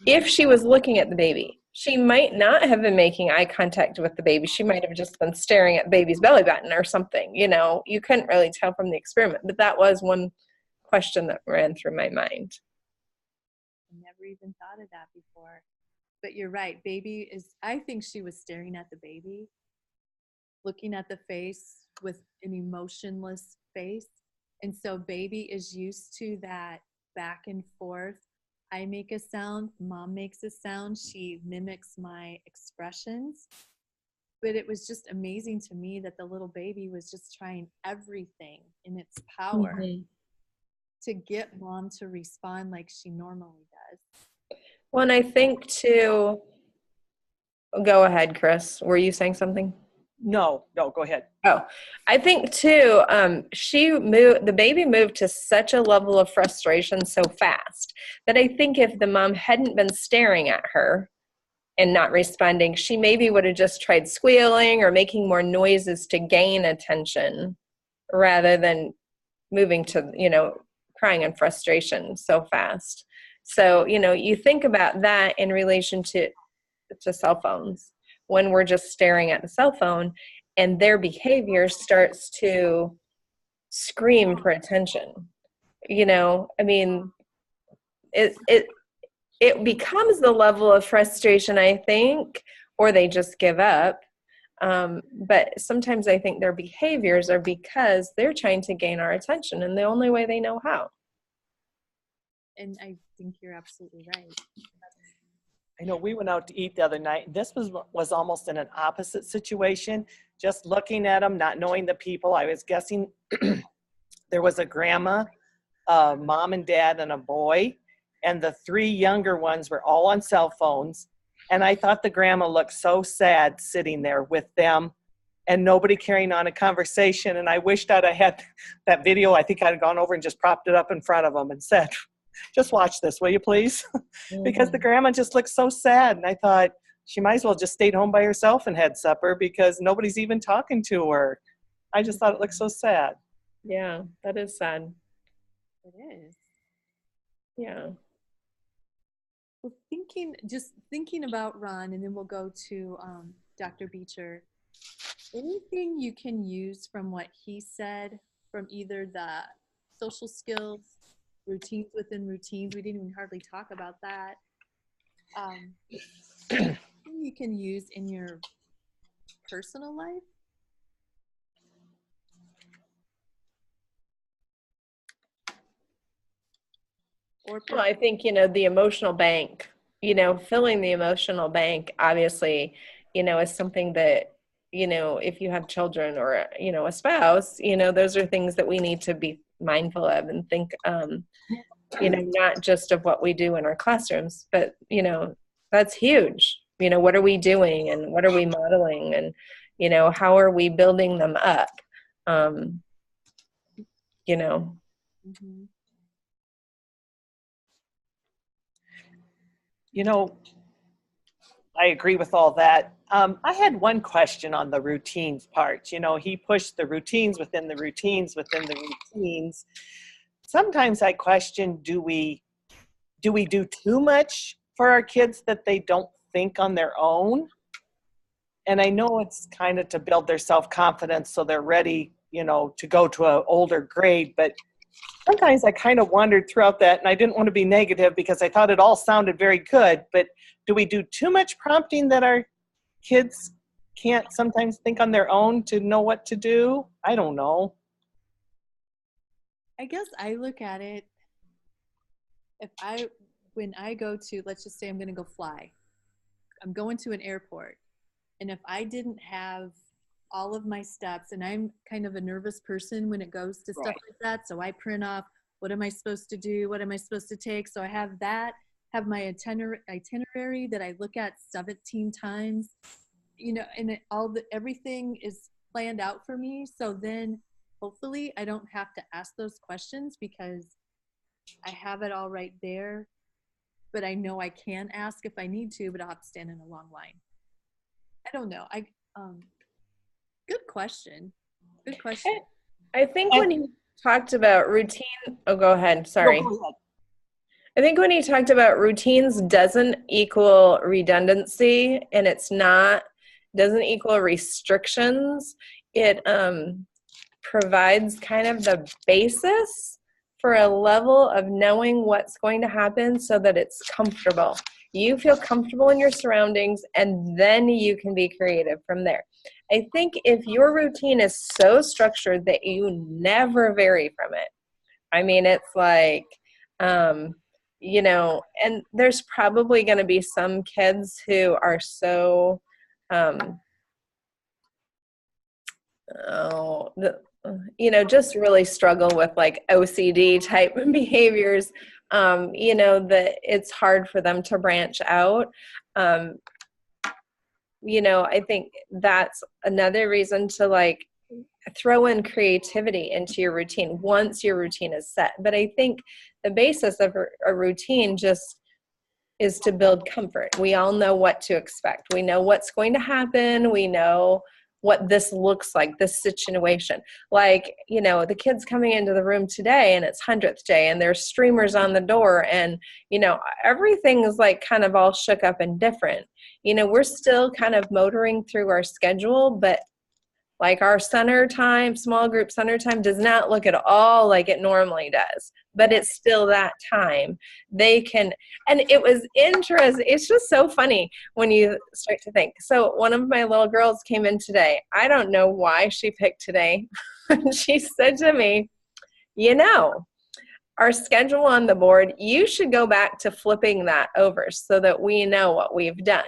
if she was looking at the baby. She might not have been making eye contact with the baby. She might have just been staring at the baby's belly button or something. You couldn't really tell from the experiment, but that was one question that ran through my mind. I never even thought of that before. But you're right. I think she was staring at the baby, looking at the face with an emotionless face. And so baby is used to that back and forth I make a sound, mom makes a sound, she mimics my expressions. But it was just amazing to me that the little baby was just trying everything in its power Mhm. to get mom to respond like she normally does. Well, and I think too, go ahead, Chris. Were you saying something? No, go ahead. Oh, I think too, the baby moved to such a level of frustration so fast that I think if the mom hadn't been staring at her and not responding, she maybe would have just tried squealing or making more noises to gain attention rather than moving to, crying in frustration so fast. So, you think about that in relation to cell phones when we're just staring at the cell phone and their behavior starts to scream for attention. I mean, it becomes the level of frustration, I think, or they just give up. But sometimes I think their behaviors are because they're trying to gain our attention and the only way they know how. And I think you're absolutely right. I know we went out to eat the other night. This was almost in an opposite situation. Just looking at them, not knowing the people, I was guessing there was a grandma, a mom and dad, and a boy. And the three younger ones were all on cell phones. And I thought the grandma looked so sad sitting there with them and nobody carrying on a conversation. And I wished that I had that video. I think I'd have gone over and just propped it up in front of them and said, just watch this, will you please? Because the grandma just looked so sad. And I thought she might as well just stayed home by herself and had supper because nobody's even talking to her. I just thought it looked so sad. Yeah, that is sad. It is. Yeah. Well, thinking about Ron, and then we'll go to Dr. Beecher. Anything you can use from what he said, from either the social skills, routines within routines, we didn't even hardly talk about that. You can use in your personal life? Or Well, I think, the emotional bank, filling the emotional bank, obviously, is something that, if you have children or, a spouse, those are things that we need to be mindful of and think, not just of what we do in our classrooms, but, that's huge. What are we doing and what are we modeling and, how are we building them up? Mm-hmm. I agree with all that. I had one question on the routines part. He pushed the routines within the routines within the routines. Sometimes I question, do we do too much for our kids that they don't think on their own? And I know it's kind of to build their self-confidence so they're ready, to go to an older grade. But sometimes I kind of wondered throughout that, and I didn't want to be negative because I thought it all sounded very good, but do we do too much prompting that our kids can't sometimes think on their own to know what to do? I don't know. I guess I look at it, when I go to, let's just say I'm going to go fly, I'm going to an airport, and if I didn't have all of my steps, and I'm kind of a nervous person when it goes to stuff like that, so I print off, what am I supposed to do? What am I supposed to take? So I have that, have my itinerary that I look at 17 times, and everything is planned out for me. So then hopefully I don't have to ask those questions because I have it all right there. But I know I can ask if I need to, but I'll have to stand in a long line. I don't know. Good question. Good question. I think when he talked about routine, go ahead. Sorry. No, go ahead. I think when he talked about routines doesn't equal redundancy, and doesn't equal restrictions. It provides kind of the basis for a level of knowing what's going to happen so that it's comfortable. You feel comfortable in your surroundings, and then you can be creative from there. I think if your routine is so structured that you never vary from it, I mean, it's like, you know, and there's probably going to be some kids who are so, just really struggle with like OCD type behaviors, that it's hard for them to branch out. I think that's another reason to like throw in creativity into your routine once your routine is set. But I think the basis of a routine just is to build comfort. We all know what to expect. We know what's going to happen. We know what this looks like, this situation. Like, the kids coming into the room today and it's 100th day and there's streamers on the door and, everything is like kind of all shook up and different. We're still kind of motoring through our schedule, but like our center time, small group center time does not look at all like it normally does, but it's still that time. And it was interesting. It's just so funny when you start to think. So one of my little girls came in today. I don't know why she picked today. She said to me, our schedule on the board, you should go back to flipping that over so that we know what we've done.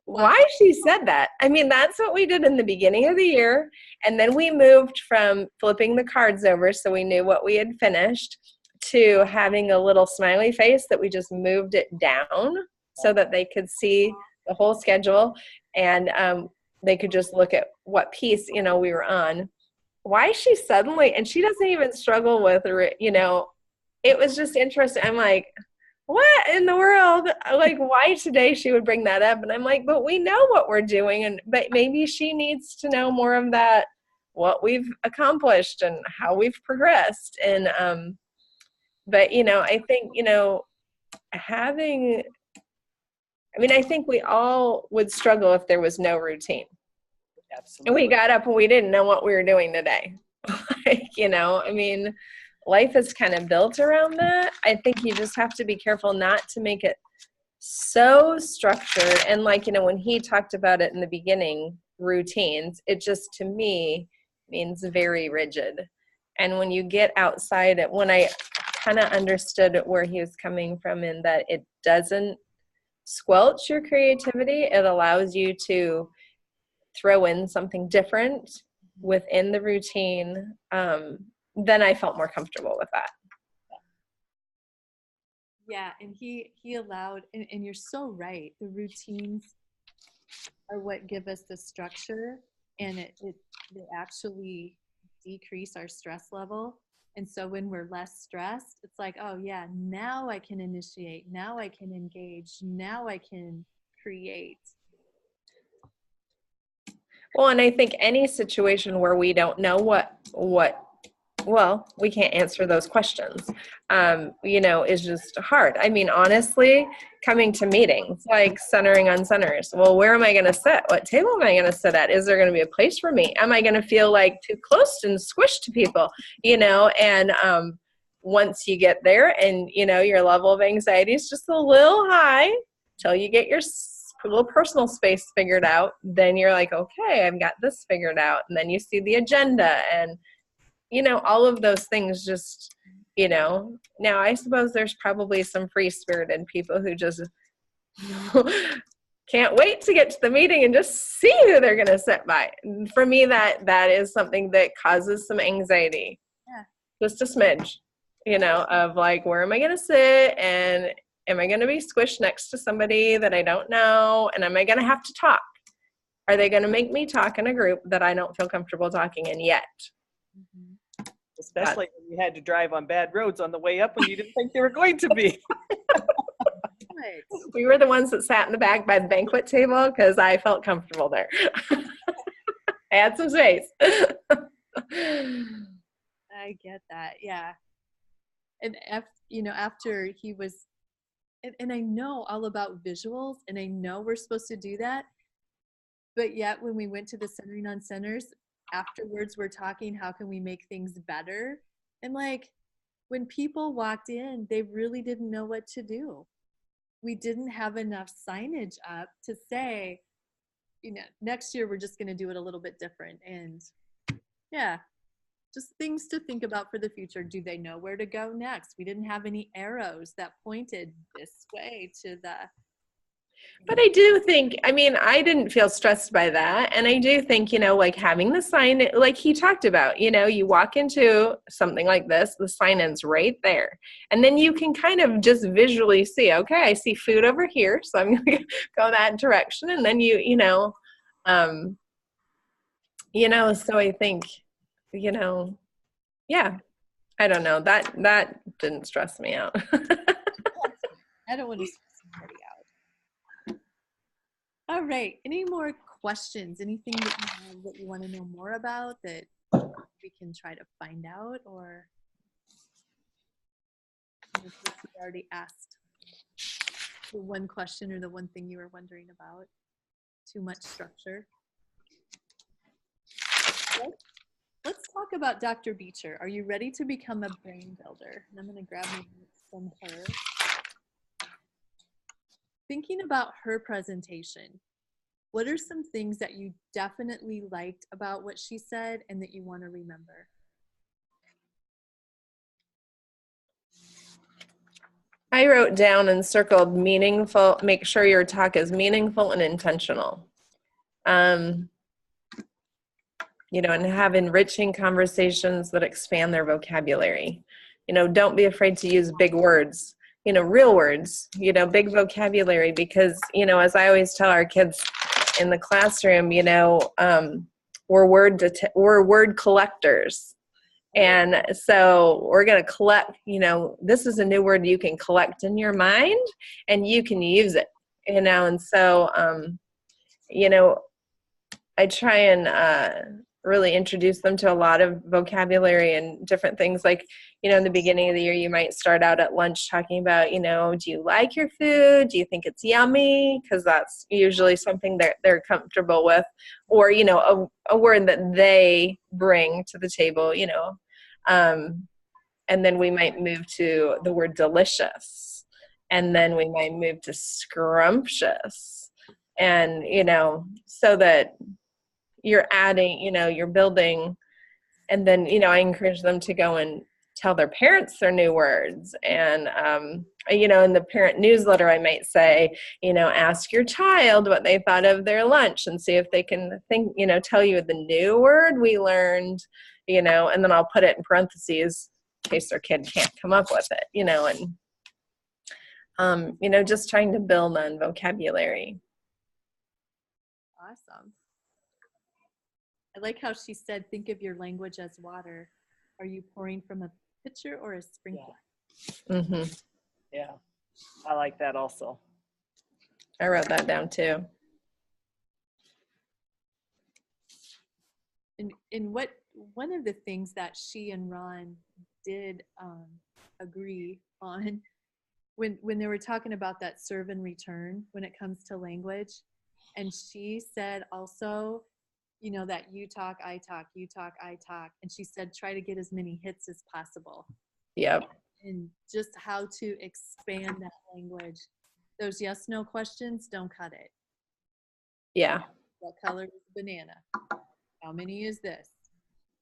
Why she said that? I mean, that's what we did in the beginning of the year. And then we moved from flipping the cards over so we knew what we had finished to having a little smiley face that we just moved it down so that they could see the whole schedule and they could just look at what piece, we were on. Why she suddenly, and she doesn't even struggle with, it was just interesting. I'm like, what in the world? Like, why today she would bring that up? And I'm like, but we know what we're doing. But maybe she needs to know more of that, what we've accomplished and how we've progressed. And, I think, I think we all would struggle if there was no routine. Absolutely. And we got up and we didn't know what we were doing today. Life is kind of built around that. I think you just have to be careful not to make it so structured. And when he talked about it in the beginning, routines, it just to me means very rigid. And when you get outside it, when I kind of understood where he was coming from in that it doesn't squelch your creativity, it allows you to throw in something different within the routine, then I felt more comfortable with that. Yeah, and he allowed, and you're so right, the routines are what give us the structure, and they actually decrease our stress level. And so when we're less stressed, it's like, oh yeah, now I can initiate, now I can engage, now I can create. Well, and I think any situation where we don't know we can't answer those questions, is just hard. I mean, honestly, coming to meetings, like centering on centers. Well, where am I going to sit? What table am I going to sit at? Is there going to be a place for me? Am I going to feel like too close and squished to people? And once you get there and, your level of anxiety is just a little high till you get your little personal space figured out, then you're like, okay, I've got this figured out. And then you see the agenda and, all of those things just, now I suppose there's probably some free-spirited people who just can't wait to get to the meeting and just see who they're going to sit by. For me, that is something that causes some anxiety. Yeah. Just a smidge, of like, where am I going to sit? And am I going to be squished next to somebody that I don't know? And am I going to have to talk? Are they going to make me talk in a group that I don't feel comfortable talking in yet? Mm-hmm. Especially when you had to drive on bad roads on the way up when you didn't think they were going to be. Right. We were the ones that sat in the back by the banquet table because I felt comfortable there. I had some space. I get that. Yeah. And after he was, and I know all about visuals and I know we're supposed to do that, but yet when we went to the Centering on Centers, afterwards we're talking, how can we make things better? And when people walked in, they really didn't know what to do. We didn't have enough signage up to say, next year we're just going to do it a little bit different. And yeah, just things to think about for the future. Do they know where to go next? We didn't have any arrows that pointed this way to the. But I do think, I mean, I didn't feel stressed by that. And I do think, like having the sign, like he talked about, you walk into something like this, the sign in's right there. And then you can kind of just visually see, okay, I see food over here, so I'm going to go that direction. And then so I think, yeah, I don't know. That didn't stress me out. I don't want to stress anybody out. All right. Any more questions? Anything that you have that you want to know more about that we can try to find out, or you already asked the one question or the one thing you were wondering about? Too much structure. Let's talk about Dr. Beecher. Are you ready to become a brain builder? And I'm going to grab my notes from her. Thinking about her presentation, what are some things that you definitely liked about what she said and that you want to remember? I wrote down and circled meaningful, make sure your talk is meaningful and intentional. And have enriching conversations that expand their vocabulary. Don't be afraid to use big words, real words, big vocabulary, because, as I always tell our kids in the classroom, we're word collectors. And so we're going to collect, this is a new word you can collect in your mind and you can use it, and so, I try and really introduce them to a lot of vocabulary and different things. Like, in the beginning of the year, you might start out at lunch talking about, do you like your food? Do you think it's yummy? Because that's usually something that they're comfortable with, or, a word that they bring to the table, and then we might move to the word delicious, and then we might move to scrumptious, and, so that you're adding, you're building, and then, I encourage them to go and tell their parents their new words. And, in the parent newsletter, I might say, ask your child what they thought of their lunch and see if they can tell you the new word we learned, and then I'll put it in parentheses in case their kid can't come up with it, and, just trying to build on vocabulary. Awesome. I like how she said, think of your language as water. Are you pouring from a pitcher or a sprinkler? Yeah. Mm-hmm. Yeah, I like that also. I wrote that down too. And what one of the things that she and Ron did agree on when they were talking about that serve and return when it comes to language, and she said also, that you talk, I talk, you talk, I talk. And she said, try to get as many hits as possible. Yep. And just how to expand that language. Those yes, no questions, don't cut it. Yeah. What color is the banana? How many is this?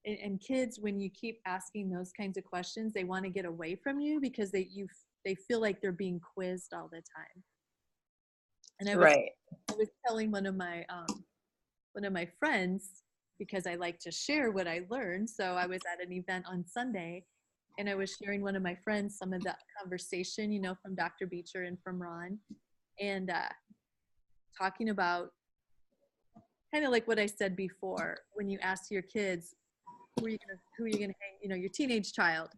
And kids, when you keep asking those kinds of questions, they want to get away from you because they feel like they're being quizzed all the time. And I was telling one of my friends, because I like to share what I learned. So I was at an event on Sunday, and I was sharing one of my friends some of that conversation, from Dr. Beecher and from Ron, and talking about kind of like what I said before, when you ask your kids, who are you gonna hang, your teenage child,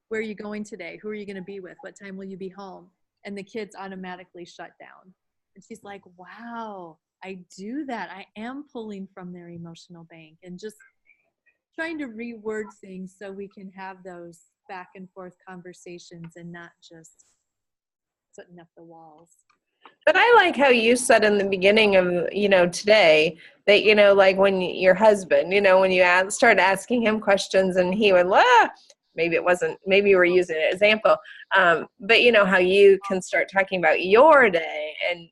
where are you going today? Who are you gonna be with? What time will you be home? And the kids automatically shut down. And she's like, wow, I do that. I am pulling from their emotional bank and just trying to reword things so we can have those back and forth conversations and not just putting up the walls. But I like how you said in the beginning of, today that, like when your husband, when you start asking him questions and he would, maybe you were using an example, but how you can start talking about your day and,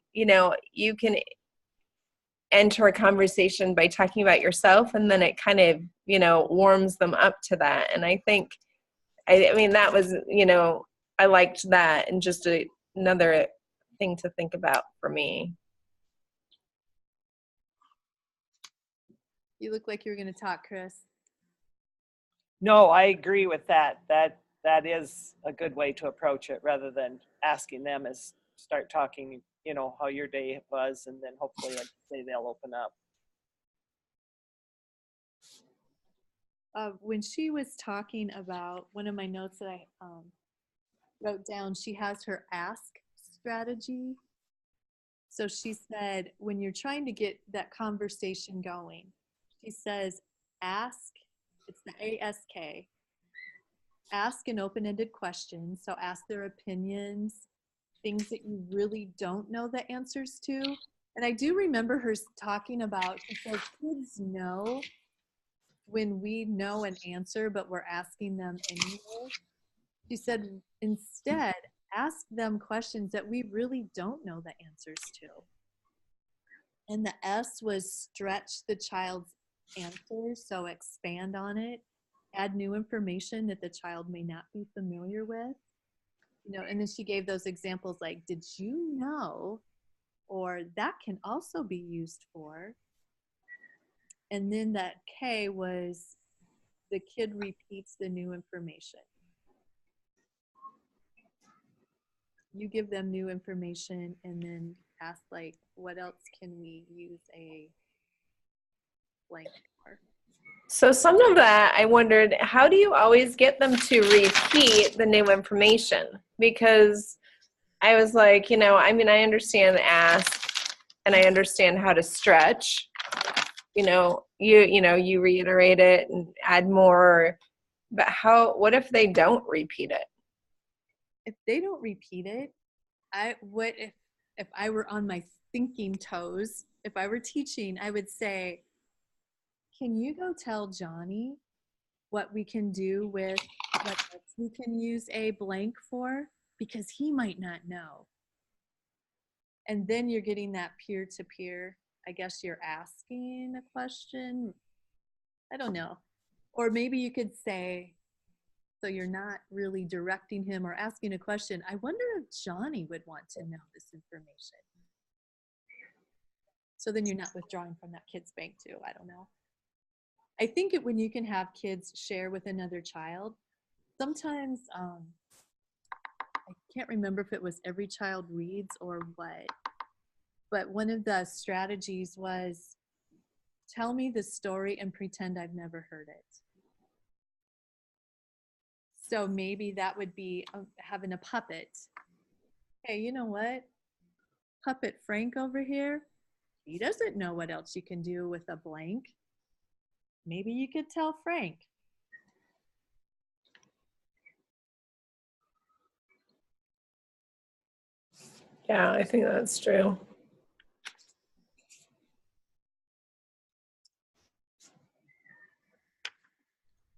you can, enter a conversation by talking about yourself, and then it kind of, warms them up to that. And I think, I mean, that was, I liked that, and just another thing to think about for me. You look like you were going to talk, Chris. No, I agree with that. That is a good way to approach it, rather than asking them is start talking, how your day was, and then hopefully, like you say, they'll open up. When she was talking about one of my notes that I wrote down, she has her ask strategy. So she said, when you're trying to get that conversation going, she says, ask, it's the ASK, ask an open-ended question. So ask their opinions, things that you really don't know the answers to. And I do remember her talking about, she said, kids know when we know an answer, but we're asking them anyway. She said, instead, ask them questions that we really don't know the answers to. And the S was stretch the child's answer, so expand on it, add new information that the child may not be familiar with. And then she gave those examples like, did you know? Or that can also be used for. And then that K was the kid repeats the new information. You give them new information and then ask, like, what else can we use a blank for? So some of that, I wondered, how do you always get them to repeat the new information? Because I was like, I understand what and I understand how to stretch. You reiterate it and add more, but what if they don't repeat it? If they don't repeat it, if I were on my thinking toes, if I were teaching, I would say, can you go tell Johnny what we can do with what we can use a blank for? Because he might not know. And then you're getting that peer-to-peer. I guess you're asking a question. I don't know. Or maybe you could say, so you're not really directing him or asking a question. I wonder if Johnny would want to know this information. So then you're not withdrawing from that kid's bank too. I don't know. I think when you can have kids share with another child, sometimes, I can't remember if it was Every Child Reads or what, but one of the strategies was, tell me the story and pretend I've never heard it. So maybe that would be having a puppet. Hey, you know what? Puppet Frank over here, he doesn't know what else you can do with a blank. Maybe you could tell Frank. Yeah, I think that's true.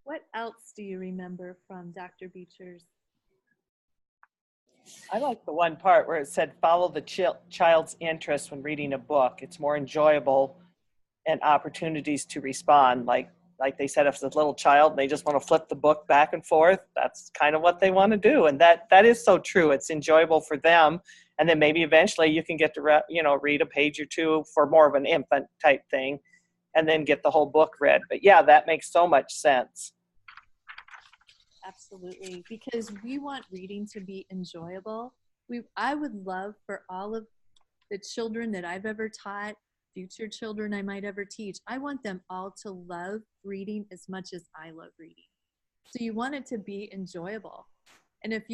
What else do you remember from Dr. Beecher's? I like the one part where it said, follow the child's interest when reading a book. It's more enjoyable and opportunities to respond. Like they said, if it's a little child and they just want to flip the book back and forth, that's kind of what they want to do. And that is so true. It's enjoyable for them. And then maybe eventually you can get to, read a page or two for more of an infant type thing and then get the whole book read. But yeah, that makes so much sense. Absolutely, because we want reading to be enjoyable. I would love for all of the children that I've ever taught, future children I might ever teach, I want them all to love reading as much as I love reading. So you want it to be enjoyable. And if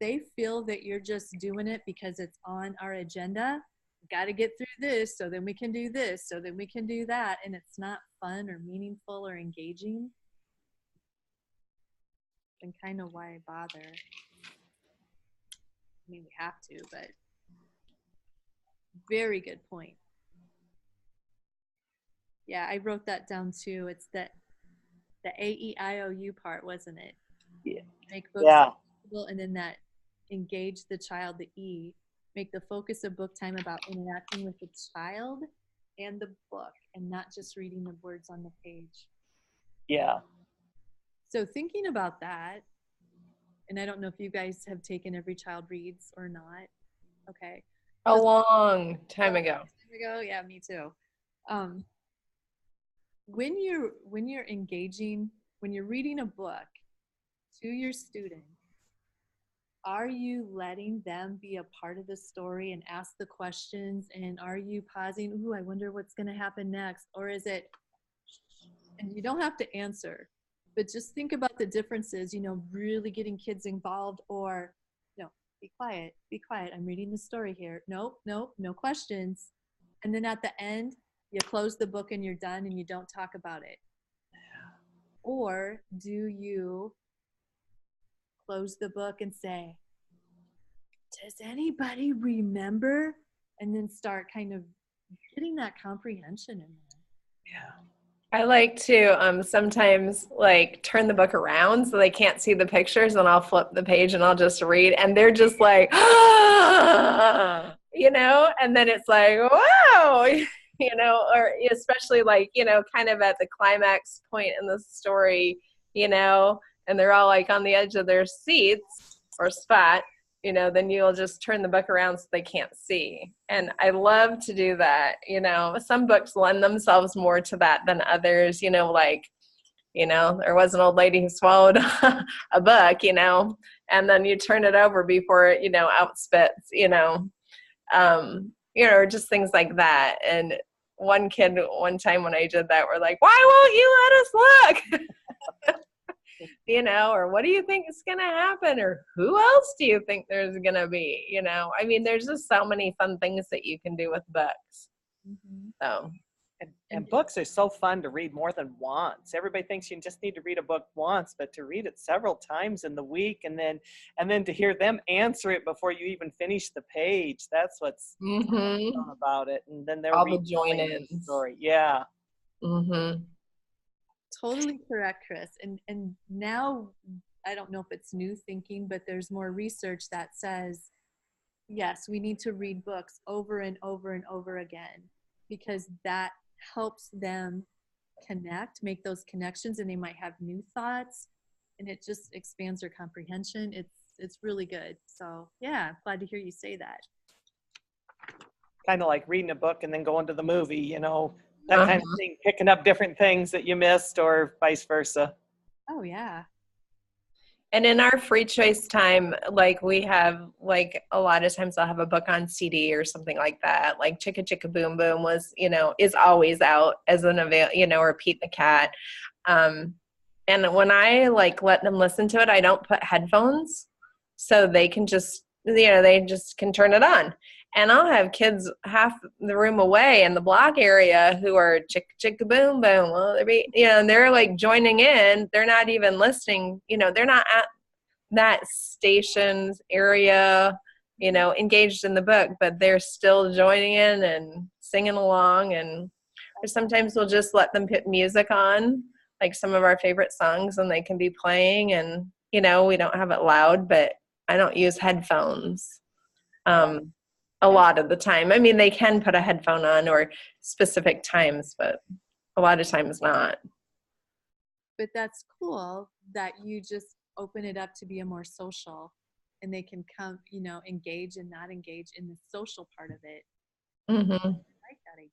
they feel that you're just doing it because it's on our agenda, got to get through this, so then we can do this, so then we can do that, and it's not fun or meaningful or engaging, then kind of why bother? I mean, we have to, but very good point. Yeah, I wrote that down too. It's the AEIOU part, wasn't it? Yeah. Make books accessible, and then that engage the child, the E. Make the focus of book time about interacting with the child and the book and not just reading the words on the page. Yeah. So thinking about that, and I don't know if you guys have taken Every Child Reads or not. Okay. A long time ago. Yeah, me too. When you're engaging, when you're reading a book to your student, are you letting them be a part of the story and ask the questions? And are you pausing, ooh, I wonder what's going to happen next? Or is it, and you don't have to answer, but just think about the differences, really getting kids involved, or, be quiet. I'm reading the story here. Nope, no questions. And then at the end, you close the book and you're done and you don't talk about it. Or do you close the book and say, does anybody remember? And then start kind of getting that comprehension in there. Yeah. I like to sometimes like turn the book around so they can't see the pictures, and I'll flip the page and I'll just read, and they're just like, and then it's like, wow, or especially like, kind of at the climax point in the story, and they're all like on the edge of their seats or spot, then you'll just turn the book around so they can't see. And I love to do that. Some books lend themselves more to that than others, there was an old lady who swallowed a book, and then you turn it over before it, outspits, or just things like that. And one kid, one time when I did that, were like, why won't you let us look? Or what do you think is going to happen? Or who else do you think there's going to be? There's just so many fun things that you can do with books. Mm-hmm. So, and books are so fun to read more than once. Everybody thinks you just need to read a book once, but to read it several times in the week, and then to hear them answer it before you even finish the page. That's what's fun about it. And then they'll all read the join-ins. the story. Yeah. Mm-hmm. Totally correct, Chris. And now, I don't know if it's new thinking, but there's more research that says, yes, we need to read books over and over and over again, because that helps them connect, make those connections, and they might have new thoughts, and it just expands their comprehension. It's really good. So yeah, glad to hear you say that. Kind of like reading a book and then going to the movie, that kind of thing, picking up different things that you missed or vice versa. Oh, yeah. And in our free choice time, like we have, like a lot of times I'll have a book on CD or something like that. Like Chicka Chicka Boom Boom was, is always out as an avail, or Pete the Cat. And when I like let them listen to it, I don't put headphones, so they can just, they just can turn it on. And I'll have kids half the room away in the block area who are Chicka Chicka Boom Boom. Well, and they're like joining in. They're not even listening. They're not at that station's area, engaged in the book, but they're still joining in and singing along. And or sometimes we'll just let them put music on, like some of our favorite songs, and they can be playing. And, we don't have it loud, but I don't use headphones. A lot of the time. They can put a headphone on or specific times, but a lot of times not. But that's cool that you just open it up to be a more social, and they can come, engage and not engage in the social part of it. Mm-hmm. I like that idea.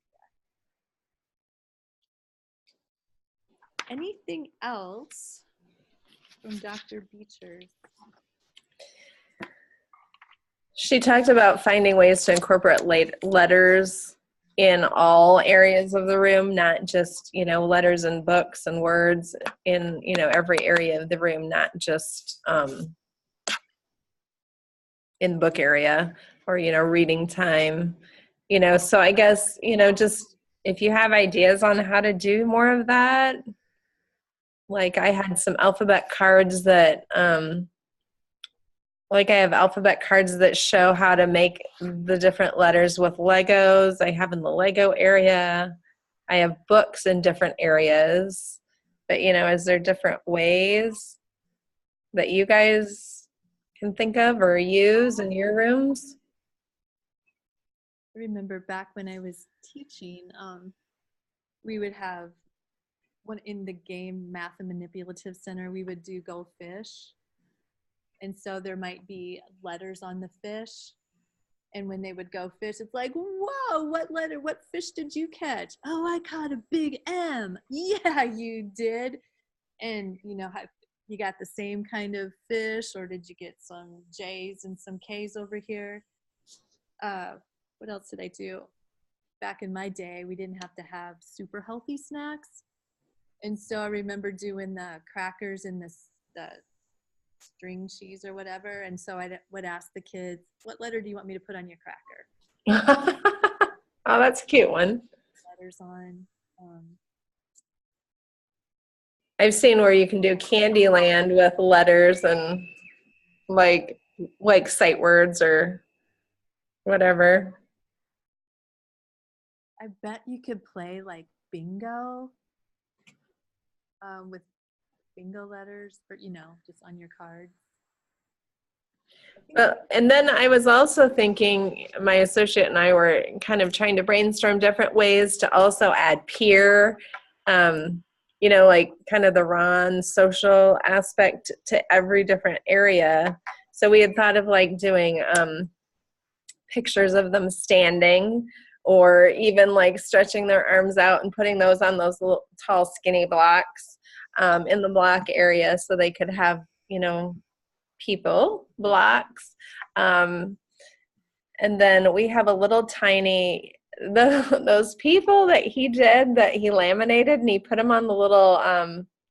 Anything else from Dr. Beecher? She talked about finding ways to incorporate letters in all areas of the room, not just, letters and books and words in, every area of the room, not just in the book area or, reading time, so I guess, just if you have ideas on how to do more of that, like I had some alphabet cards that, I have alphabet cards that show how to make the different letters with Legos. I have in the Lego area. I have books in different areas. But, is there different ways that you guys can think of or use in your rooms? I remember back when I was teaching, we would have one in the game Math and Manipulative Center, we would do Go Fish. And so there might be letters on the fish. And when they would go fish, it's like, whoa, what fish did you catch? Oh, I caught a big M. Yeah, you did. And you got the same kind of fish, or did you get some J's and some K's over here? What else did I do? Back in my day, we didn't have to have super healthy snacks. And so I remember doing the crackers and the string cheese or whatever. And so I would ask the kids, what letter do you want me to put on your cracker? Oh, that's a cute one. Letters on. I've seen where you can do Candyland with letters and like sight words or whatever. I bet you could play like bingo with bingo letters, or just on your card. And then I was also thinking, my associate and I were kind of trying to brainstorm different ways to also add peer, like kind of the Ron social aspect to every different area. So we had thought of like doing pictures of them standing, or even like stretching their arms out and putting those on those little tall skinny blocks in the block area, so they could have people blocks. And then we have a little tiny those people that he did, that he laminated, and he put them on the little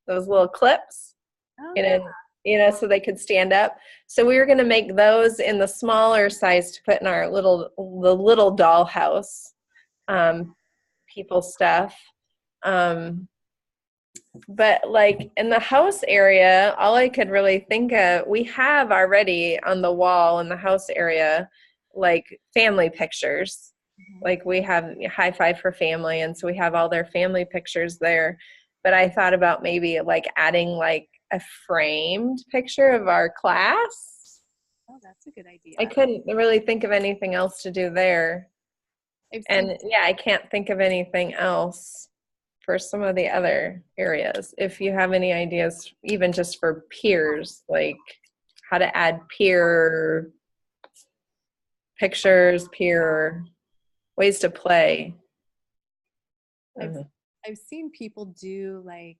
those little clips. Oh, So they could stand up. So we were going to make those in the smaller size to put in our little dollhouse people stuff. But like in the house area, all I could really think of, we have already on the wall in the house area, like family pictures. Like we have High Five for Family, and so we have all their family pictures there. But I thought about maybe like adding like a framed picture of our class. Oh, that's a good idea. I couldn't really think of anything else to do there. And yeah, I can't think of anything else for some of the other areas. If you have any ideas, even just for peers, like how to add peer pictures, peer ways to play. I've seen people do like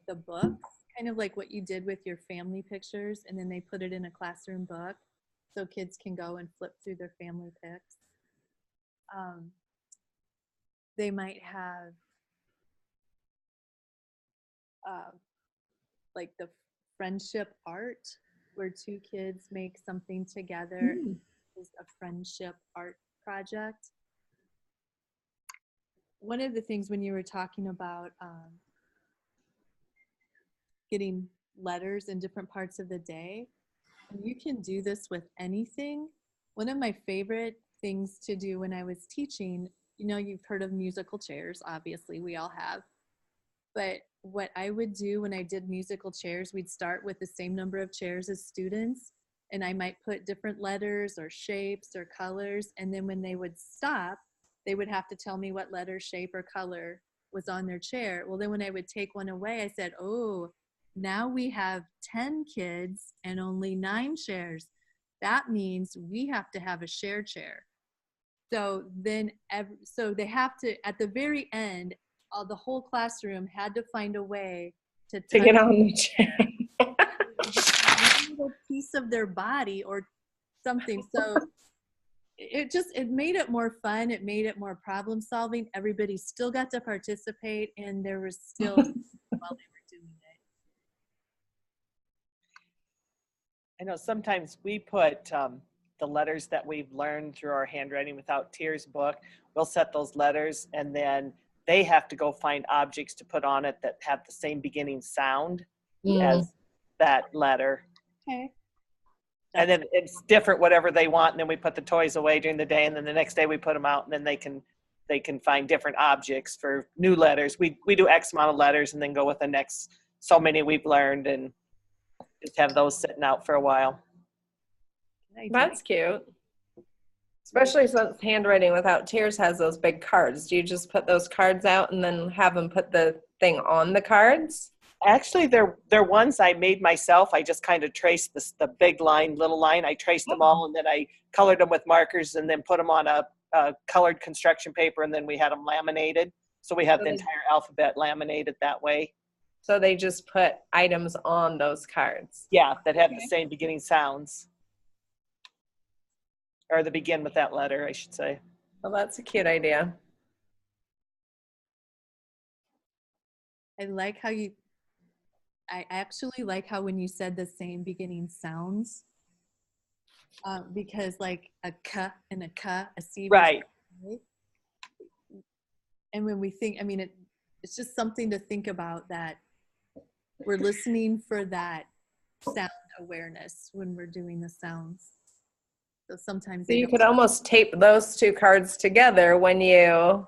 the books, kind of like what you did with your family pictures, and then they put it in a classroom book so kids can go and flip through their family pics. They might have like the friendship art, where two kids make something together. Is a friendship art project. One of the things when you were talking about getting letters in different parts of the day, you can do this with anything. One of my favorite things to do when I was teaching, you've heard of musical chairs, obviously, we all have. But what I would do when I did musical chairs, we'd start with the same number of chairs as students, and I might put different letters or shapes or colors, and then when they would stop, they would have to tell me what letter, shape, or color was on their chair. Well, then when I would take one away, I said, oh, now we have 10 kids and only 9 chairs. That means we have to have a share chair. So then, so they have to, at the very end, the whole classroom had to find a way to get on the chair. One little piece of their body or something. So it made it more fun. It made it more problem solving. Everybody still got to participate, and there was still while they were doing it. I know sometimes we put the letters that we've learned through our Handwriting Without Tears book. We'll set those letters, and then they have to go find objects to put on it that have the same beginning sound as that letter. Okay. And then it's different, whatever they want, and then we put the toys away during the day, and then the next day we put them out, and then they can find different objects for new letters. We do X amount of letters and then go with the next so many we've learned, and just have those sitting out for a while. That's cute. Especially since Handwriting Without Tears has those big cards. Do you just put those cards out and then have them put the thing on the cards? Actually, they're ones I made myself. I just kind of traced the big line, little line. I traced them all, and then I colored them with markers and then put them on a colored construction paper, and then we had them laminated. So we have the entire alphabet laminated that way. So they just put items on those cards. Yeah, that have the same beginning sounds. Or that begin with that letter, I should say. Well, that's a cute idea. I like how I actually like how when you said the same beginning sounds, because like a k and a k, a c. Right. Right? And when we think, I mean, it's just something to think about, that we're listening for that sound awareness when we're doing the sounds. So sometimes So you could almost tape those two cards together when you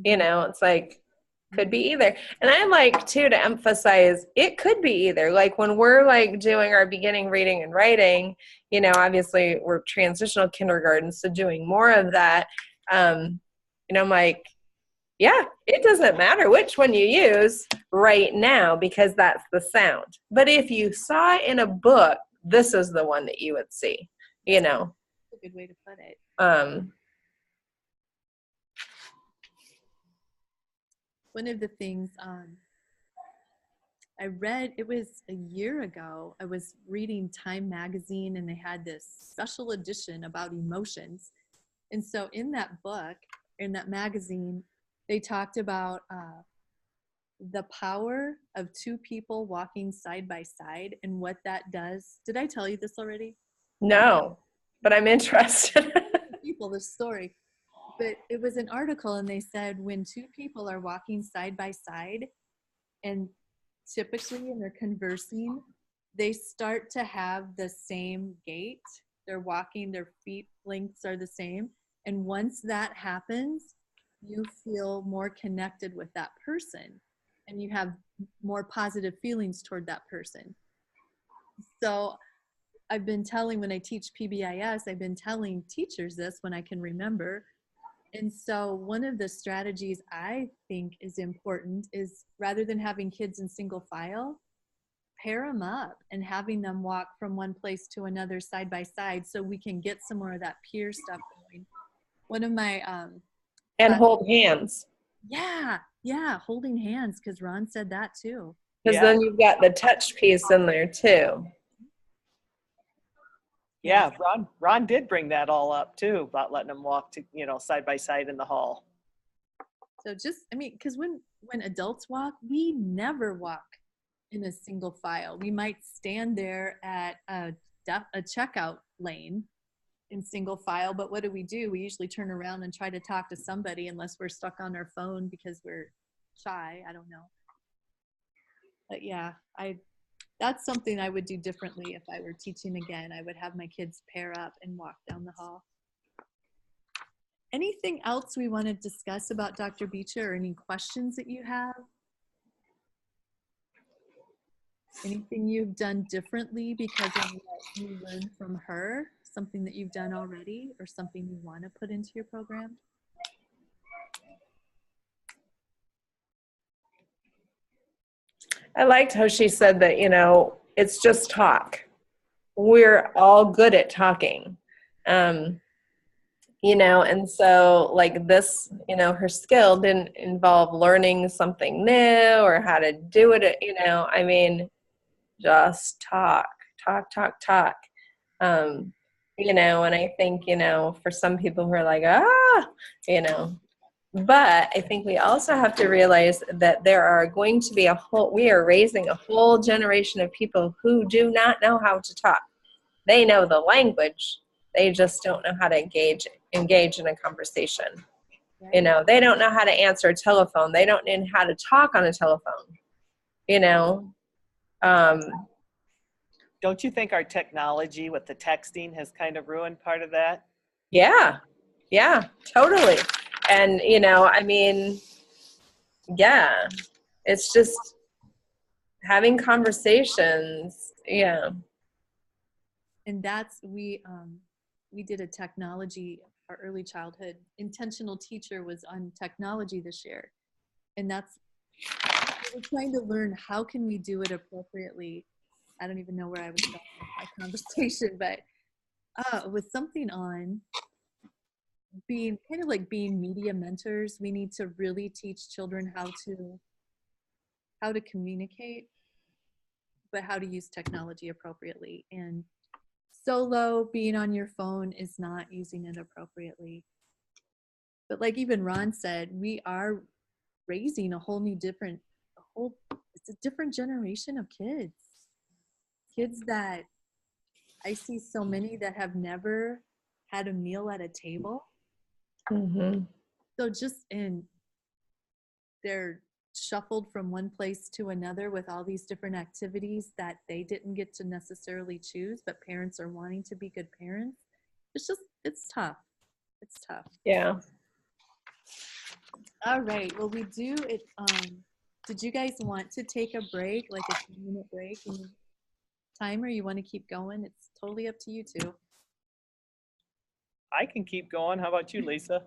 know, it's like, could be either. And I like too to emphasize it could be either. Like when we're like doing our beginning reading and writing, you know, obviously we're transitional kindergarten, so doing more of that. You know, I'm like, yeah, it doesn't matter which one you use right now because that's the sound. But if you saw it in a book, this is the one that you would see, you know. That's a good way to put it. One of the things I read, it was a year ago, I was reading Time magazine and they had this special edition about emotions. And so in that book, in that magazine, they talked about the power of two people walking side by side and what that does. Did I tell you this already? No, but I'm interested. People, the story. But it was an article and they said when two people are walking side by side and typically when they're conversing, they start to have the same gait. They're walking, their feet lengths are the same. And once that happens, you feel more connected with that person and you have more positive feelings toward that person. So I've been telling, when I teach PBIS, I've been telling teachers this when I can remember. And so one of the strategies I think is important is rather than having kids in single file, pair them up and having them walk from one place to another side by side so we can get some more of that peer stuff going. One of my and hold hands. Yeah, holding hands, because Ron said that too. Because then you've got the touch piece in there too. Yeah, Ron did bring that all up too, about letting them walk to, you know, side by side in the hall. So just, I mean, because when adults walk, we never walk in a single file. We might stand there at a checkout lane in single file, but what do? We usually turn around and try to talk to somebody unless we're stuck on our phone because we're shy. I don't know. But yeah, that's something I would do differently if I were teaching again. I would have my kids pair up and walk down the hall. Anything else we want to discuss about Dr. Beecher, or any questions that you have? Anything you've done differently because of what you learned from her? Something that you've done already or something you want to put into your program? I liked how she said that, you know, it's just talk. We're all good at talking. You know, and so like this, you know, her skill didn't involve learning something new or how to do it, you know, I mean, just talk. You know, and I think, you know, for some people who are like, you know, but I think we also have to realize that there are going to be we are raising a whole generation of people who do not know how to talk. They know the language, they just don't know how to engage in a conversation. Right. You know, they don't know how to answer a telephone. They don't know how to talk on a telephone, you know. Don't you think our technology with the texting has kind of ruined part of that? Yeah, totally. And, you know, I mean, yeah, it's just having conversations. Yeah. And that's, we did a technology our early childhood intentional teacher was on technology this year. And that's, we're trying to learn how can we do it appropriately. I don't even know where I was going with my conversation, but with something on being kind of like being media mentors, we need to really teach children how to communicate, but how to use technology appropriately. And solo being on your phone is not using it appropriately. But like even Ron said, we are raising it's a different generation of kids. Kids that I see so many that have never had a meal at a table. Mm-hmm. So they're shuffled from one place to another with all these different activities that they didn't get to necessarily choose, but parents are wanting to be good parents. It's tough. It's tough. Yeah. All right. Well, we do it. Did you guys want to take a break, like a 2-minute break in time, or you want to keep going? It's totally up to you two. I can keep going. How about you, Lisa?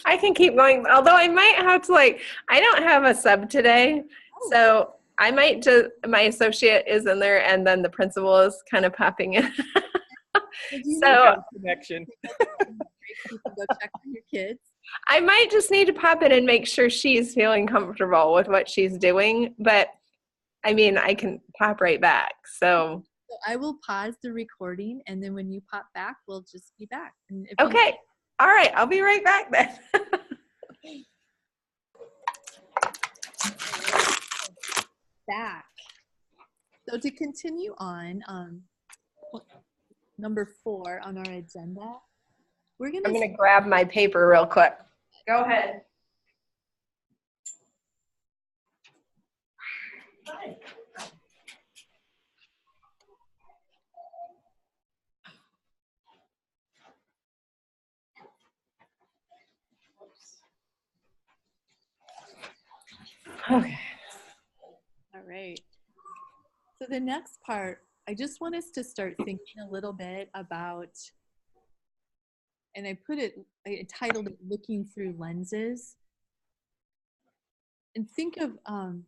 I can keep going, although I might have to I don't have a sub today, so I might just, my associate is in there and then the principal is kind of popping in. So connection. You can go check on your kids. I might just need to pop in and make sure she's feeling comfortable with what she's doing, but I mean, I can pop right back. So I will pause the recording, and then when you pop back, we'll just be back. And if okay. All right. I'll be right back then. Back. So to continue on, number 4 on our agenda, I'm going to grab my paper real quick. Go ahead. Okay. All right. So the next part, I just want us to start thinking a little bit about, and I titled it Looking Through Lenses. And think of, I'll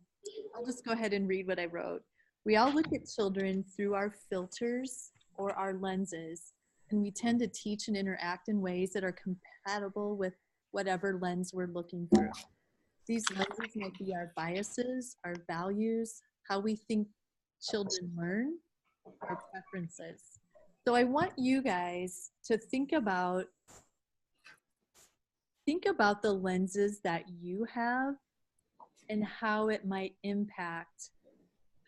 just go ahead and read what I wrote. We all look at children through our filters or our lenses, and we tend to teach and interact in ways that are compatible with whatever lens we're looking through. These lenses might be our biases, our values, how we think children learn, our preferences. So I want you guys to think about the lenses that you have and how it might impact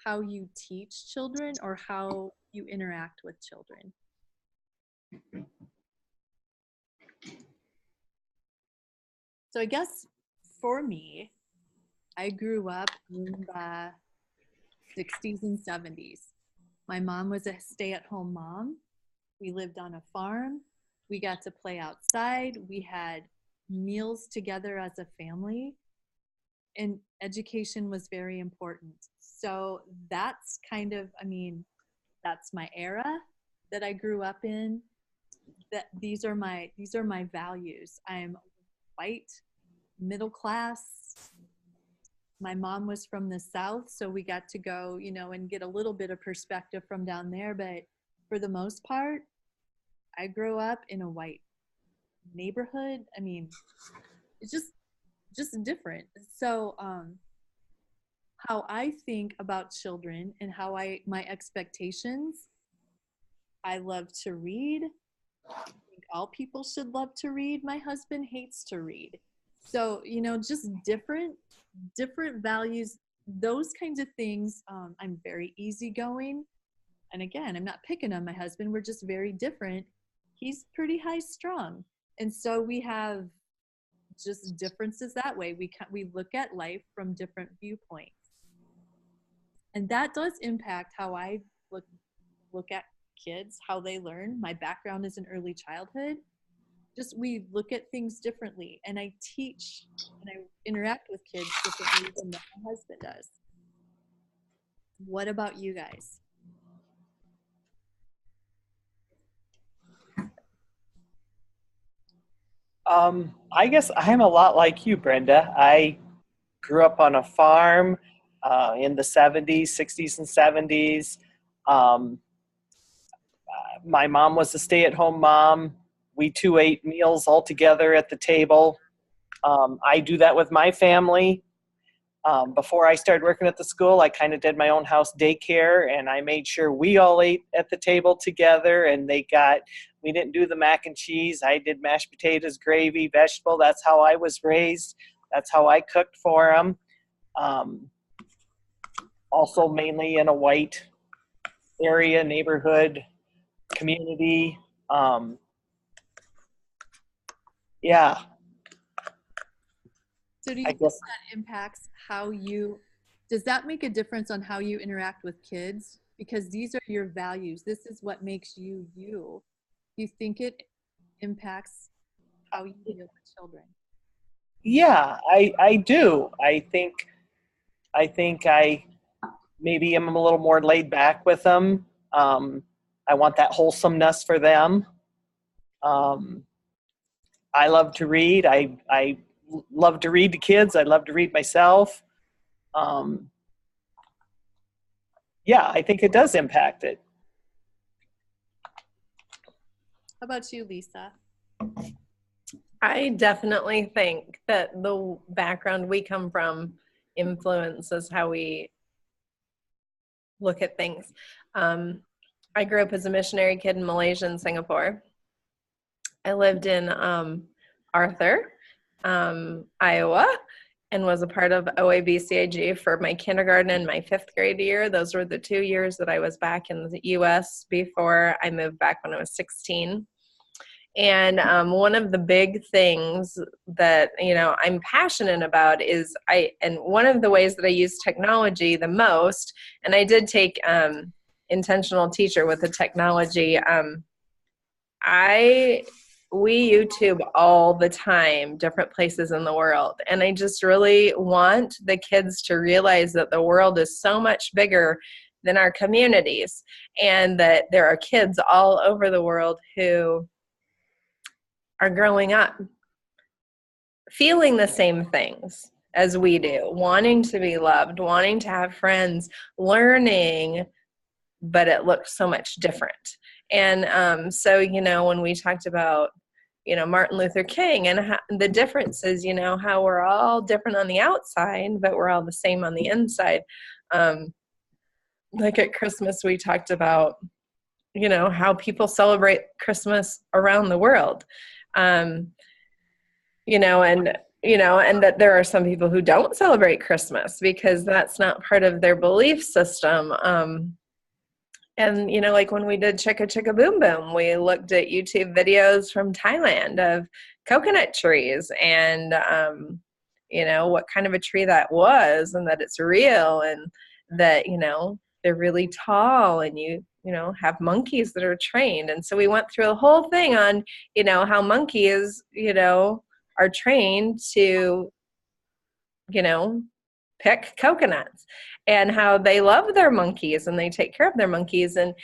how you teach children or how you interact with children. So I guess for me, I grew up in the 60s and 70s. My mom was a stay-at-home mom. We lived on a farm. We got to play outside. We had meals together as a family. And education was very important. So that's kind of, that's my era that I grew up in. That these are my values. I'm white, middle class. My mom was from the South, so we got to go, and get a little bit of perspective from down there. But for the most part, I grew up in a white neighborhood. It's just different. So how I think about children and how my expectations, I love to read. I think all people should love to read. My husband hates to read. So, just different values, those kinds of things. I'm very easygoing. And again, I'm not picking on my husband. We're just very different. He's pretty high strung. And so we have just differences that way. We look at life from different viewpoints. And that does impact how I look at kids, how they learn. My background is in early childhood. We look at things differently, and I teach and I interact with kids differently than what my husband does. What about you guys? I guess I'm a lot like you, Brenda. I grew up on a farm in the 70s, 60s, and 70s. Um, my mom was a stay-at-home mom. We two ate meals all together at the table. I do that with my family. Before I started working at the school, I kind of did my own house daycare, and I made sure we all ate at the table together. And we didn't do the mac and cheese. I did mashed potatoes, gravy, vegetable. That's how I was raised. That's how I cooked for them. Um, Also, mainly in a white area, neighborhood, community. Um, yeah, So do you I think guess. that impacts does that make a difference on how you interact with kids? Because these are your values. This is what makes you you. Do you think it impacts how you deal with children? Yeah, I do. I think I maybe am a little more laid back with them. I want that wholesomeness for them. Um, I love to read. I love to read to kids. I love to read myself. Um, yeah, I think it does impact it. How about you, Lisa? I definitely think that the background we come from influences how we look at things. I grew up as a missionary kid in Malaysia and Singapore. I lived in Arthur, Iowa, and was a part of OABCIG for my kindergarten and my 5th grade year. Those were the 2 years that I was back in the U.S. before I moved back when I was 16. And one of the big things that, I'm passionate about is and one of the ways that I use technology the most, and I did take intentional teacher with the technology. We YouTube all the time, different places in the world. And I just really want the kids to realize that the world is so much bigger than our communities, and that there are kids all over the world who are growing up feeling the same things as we do, wanting to be loved, wanting to have friends, learning, but it looks so much different. And so, when we talked about, Martin Luther King and the difference is, how we're all different on the outside, but we're all the same on the inside. Like at Christmas, we talked about, how people celebrate Christmas around the world. And that there are some people who don't celebrate Christmas because that's not part of their belief system. And, like when we did Chicka Chicka Boom Boom, we looked at YouTube videos from Thailand of coconut trees and, what kind of a tree that was, and that it's real, and that, they're really tall, and you have monkeys that are trained. And so we went through the whole thing on, how monkeys, are trained to, pick coconuts, and how they love their monkeys and they take care of their monkeys. And,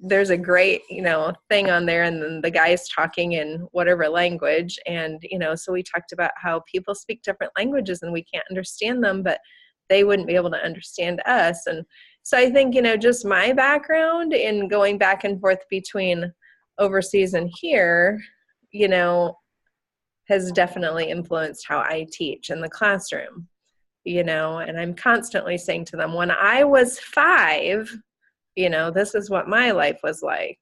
there's a great, thing on there, and then the guy's talking in whatever language. And, so we talked about how people speak different languages and we can't understand them, but they wouldn't be able to understand us. And so I think, just my background in going back and forth between overseas and here, has definitely influenced how I teach in the classroom, and I'm constantly saying to them, when I was 5, this is what my life was like,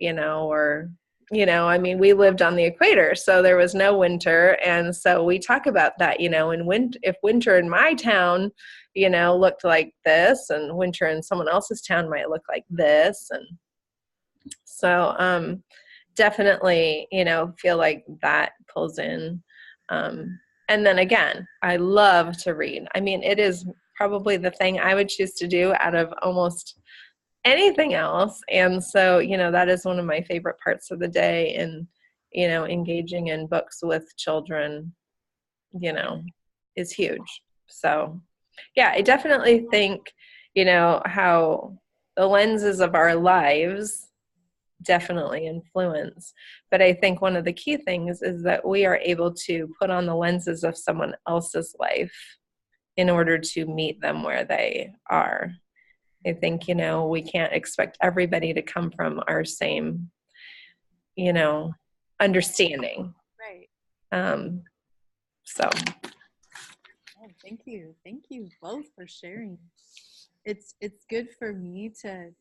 or, we lived on the equator, so there was no winter. And so we talk about that, if winter in my town, looked like this, and winter in someone else's town might look like this. And so, definitely, feel like that pulls in. And then again, I love to read. I mean, it is probably the thing I would choose to do out of almost anything else. And so, that is one of my favorite parts of the day. And, engaging in books with children, is huge. So, yeah, I definitely think, how the lenses of our lives definitely influence. But I think one of the key things is that we are able to put on the lenses of someone else's life in order to meet them where they are. I think, we can't expect everybody to come from our same, understanding. Right. So. Oh, thank you. Thank you both for sharing. It's good for me to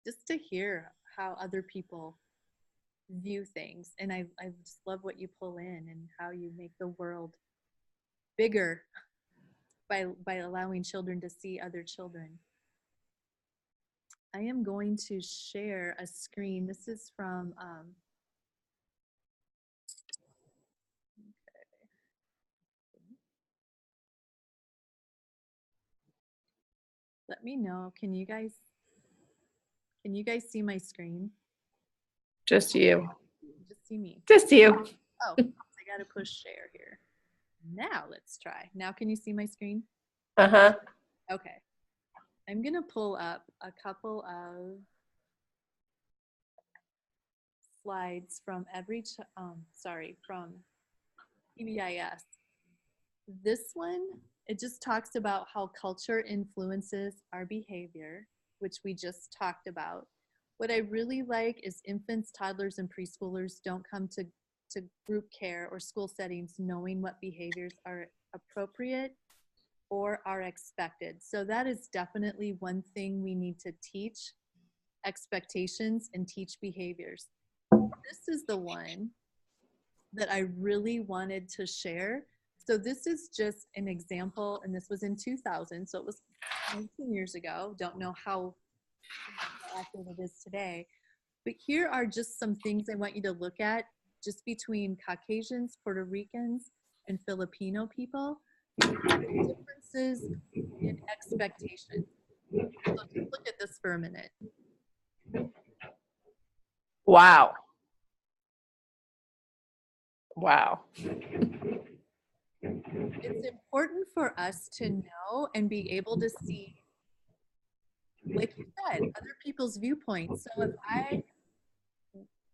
just to hear how other people view things. And I just love what you pull in and how you make the world bigger by allowing children to see other children. I am going to share a screen. This is from let me know. Can you guys see my screen? Just you. Just see me. Just you. Oh, I gotta push share here. Now let's try. Now can you see my screen? Uh-huh. Okay. I'm gonna pull up a couple of slides from from PBIS. This one, it just talks about how culture influences our behavior, which we just talked about. What I really like is infants, toddlers, and preschoolers don't come to group care or school settings knowing what behaviors are appropriate or are expected. So that is definitely one thing we need to teach: expectations and teach behaviors. This is the one that I really wanted to share. So this is just an example, and this was in 2000, so it was 19 years ago. Don't know how accurate it is today. But here are just some things I want you to look at just between Caucasians, Puerto Ricans, and Filipino people. Differences in expectations. So just look at this for a minute. Wow. Wow. It's important for us to know and be able to see, like you said, other people's viewpoints. So if I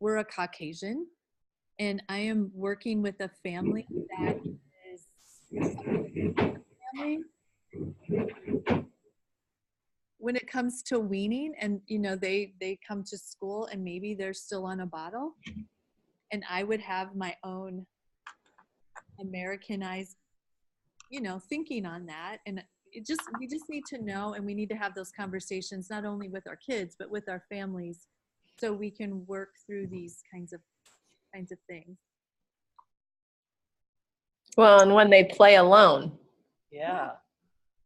were a Caucasian and I am working with a family that is a family, when it comes to weaning and they come to school and maybe they're still on a bottle, and I would have my own Americanized thinking on that. And we just need to know, and we need to have those conversations not only with our kids but with our families, so we can work through these kinds of things. Well, and when they play alone. Yeah.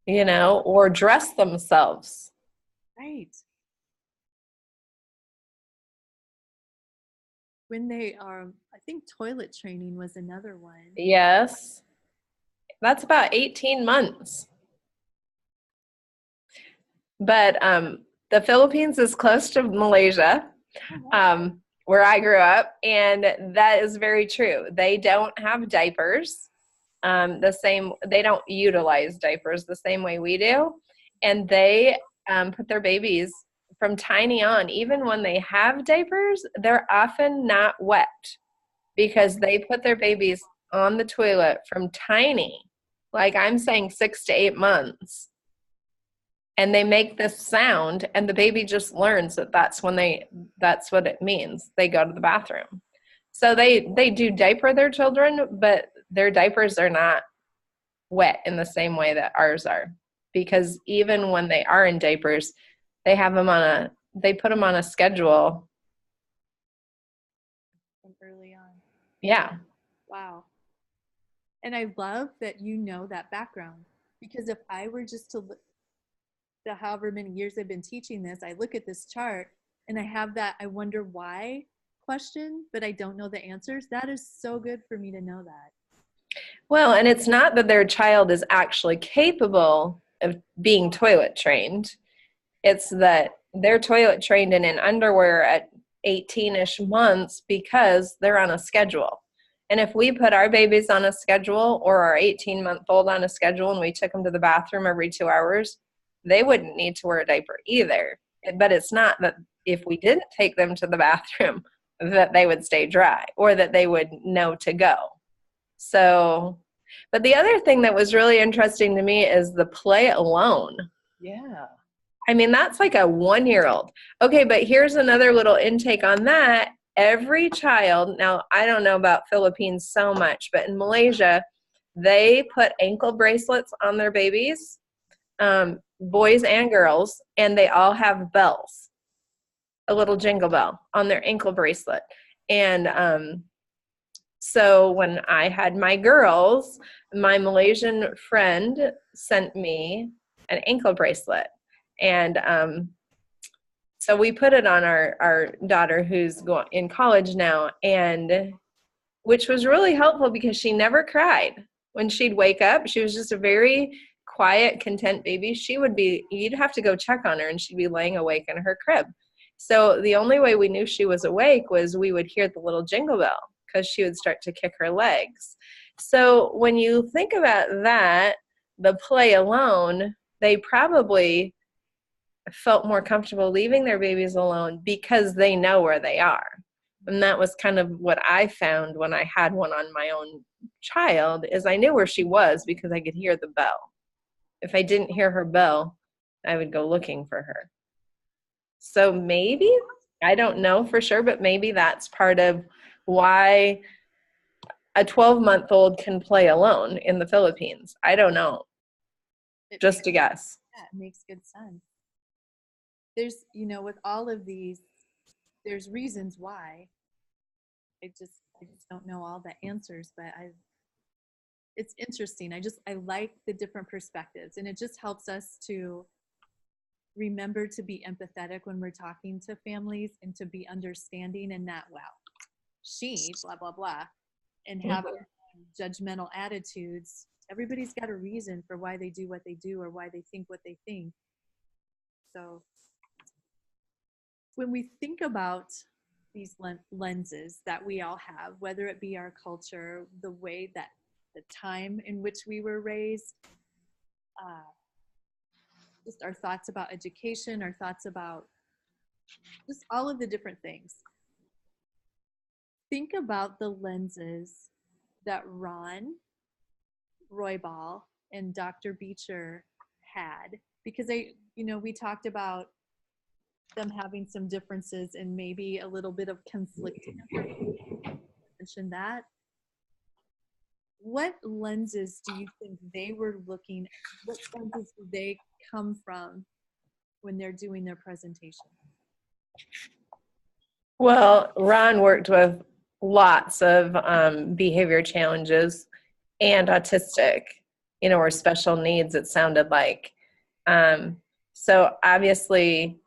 Or dress themselves. Right. When they are, I think toilet training was another one. Yes. That's about 18 months. But the Philippines is close to Malaysia, where I grew up, and that is very true. They don't have diapers. They don't utilize diapers the same way we do. And they put their babies from tiny on. Even when they have diapers, they're often not wet because they put their babies on the toilet from tiny, like I'm saying 6 to 8 months. And they make this sound, and the baby just learns that's what it means. They go to the bathroom. So they do diaper their children, but their diapers are not wet in the same way that ours are. Because even when they are in diapers, they put them on a schedule. From early on. Yeah. Wow. And I love that you know that background, because if I were just to look, the however many years I've been teaching this, I look at this chart and I have that I wonder why question, but I don't know the answers. That is so good for me to know that. Well, and it's not that their child is actually capable of being toilet trained. It's that they're toilet trained and in underwear at 18-ish months because they're on a schedule. And if we put our babies on a schedule, or our 18-month-old on a schedule, and we took them to the bathroom every 2 hours, they wouldn't need to wear a diaper either. but it's not that if we didn't take them to the bathroom that they would stay dry or that they would know to go. So, but the other thing that was really interesting to me is the play alone. Yeah. I mean, that's like a 1-year-old. Okay, but here's another little intake on that. Every child, now I don't know about Philippines so much, but in Malaysia, they put ankle bracelets on their babies, boys and girls, and they all have bells, a little jingle bell on their ankle bracelet. And so when I had my girls, my Malaysian friend sent me an ankle bracelet. And so we put it on our daughter who's in college now, and which was really helpful because she never cried. When she'd wake up, she was just a very quiet, content baby. You'd have to go check on her and she'd be laying awake in her crib. So the only way we knew she was awake was we would hear the little jingle bell because she would start to kick her legs. So when you think about that, the play alone, they probably felt more comfortable leaving their babies alone because they know where they are. And that was kind of what I found when I had one on my own child, is I knew where she was because I could hear the bell. If I didn't hear her bell, I would go looking for her. So maybe, I don't know for sure, but maybe that's part of why a 12-month-old can play alone in the Philippines. I don't know. Just a guess. Yeah, it makes good sense. There's, with all of these, there's reasons why. I just don't know all the answers, but it's interesting. I like the different perspectives, and it just helps us to remember to be empathetic when we're talking to families and to be understanding and not, wow, she, blah, blah, blah, and have judgmental attitudes. Everybody's got a reason for why they do what they do or why they think what they think. So when we think about these lenses that we all have, whether it be our culture, the way that the time in which we were raised, just our thoughts about education, our thoughts about just all of the different things. Think about the lenses that Ron Roybal and Dr. Beecher had, because we talked about them having some differences and maybe a little bit of conflicting. Mention that. What lenses do you think they were looking at? What lenses do they come from when they're doing their presentation? Well, Ron worked with lots of behavior challenges and autistic, or special needs, it sounded like. So obviously,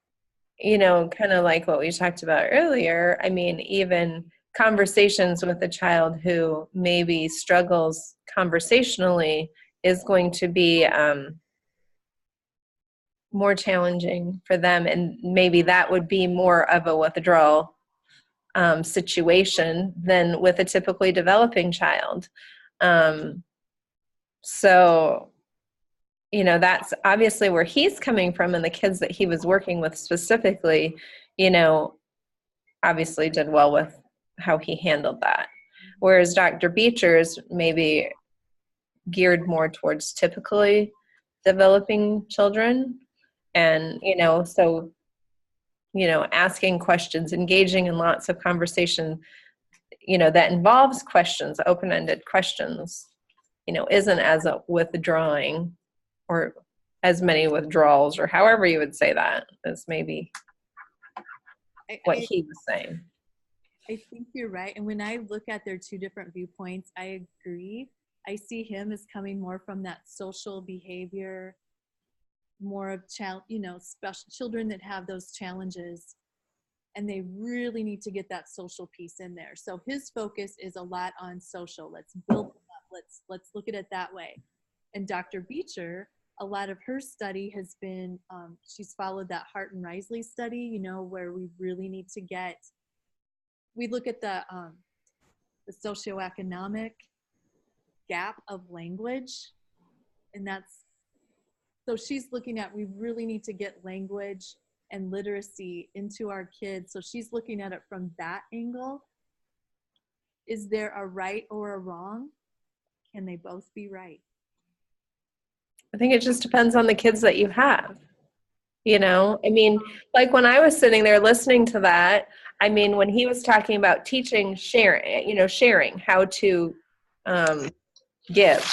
kind of like what we talked about earlier, I mean, even conversations with a child who maybe struggles conversationally is going to be more challenging for them, and maybe that would be more of a withdrawal situation than with a typically developing child. So that's obviously where he's coming from, and the kids that he was working with specifically, obviously did well with how he handled that. Whereas Dr. Beecher's maybe geared more towards typically developing children. And, asking questions, engaging in lots of conversation, that involves questions, open-ended questions, isn't as a withdrawing or as many withdrawals, or however you would say that, as maybe what he was saying. I think you're right. And when I look at their two different viewpoints, I agree. I see him as coming more from that social behavior, more of special children that have those challenges, and they really need to get that social piece in there. So his focus is a lot on social. Let's build them up. Let's look at it that way. And Dr. Beecher, a lot of her study has been, she's followed that Hart and Risley study, where we really need to we look at the socioeconomic gap of language, and so she's looking at, we really need to get language and literacy into our kids. So she's looking at it from that angle. Is there a right or a wrong? Can they both be right? I think it just depends on the kids that you have. You know, I mean, like when I was sitting there listening to that, I mean, when he was talking about teaching, sharing how to give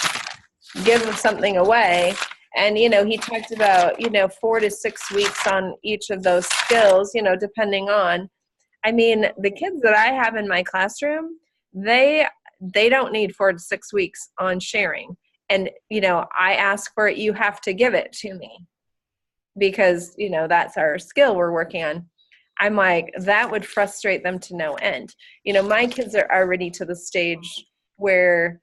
something away. And, he talked about, 4 to 6 weeks on each of those skills, depending on, I mean, the kids that I have in my classroom, they don't need 4 to 6 weeks on sharing. And, I ask for it, you have to give it to me because, that's our skill we're working on. I'm like, that would frustrate them to no end. My kids are already to the stage where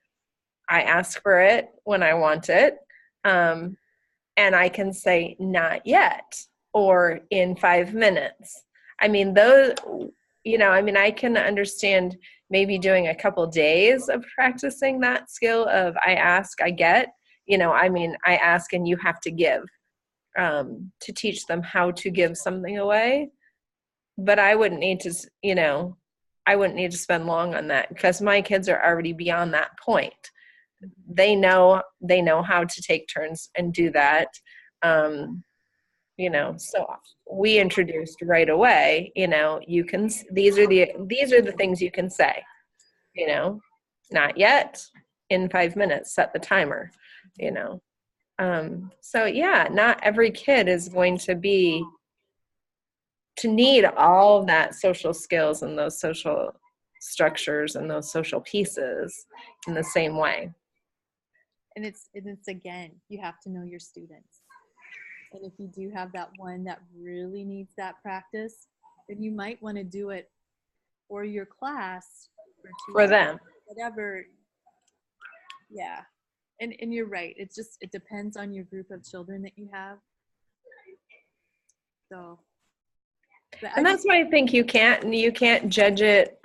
I ask for it when I want it. And I can say, not yet, or in 5 minutes. I mean, I can understand maybe doing a couple days of practicing that skill of I ask, I get, I ask and you have to give, to teach them how to give something away. But I wouldn't need to, spend long on that because my kids are already beyond that point. They know how to take turns and do that. So we introduced right away, these are the things you can say, not yet, in 5 minutes, set the timer, so yeah, not every kid is going to need all of that social skills and those social structures and those social pieces in the same way. And it's again, you have to know your students. And if you do have that one that really needs that practice, then you might want to do it for your class for them, whatever. Yeah. And you're right. It depends on your group of children that you have. So. And that's why I think you can't judge it.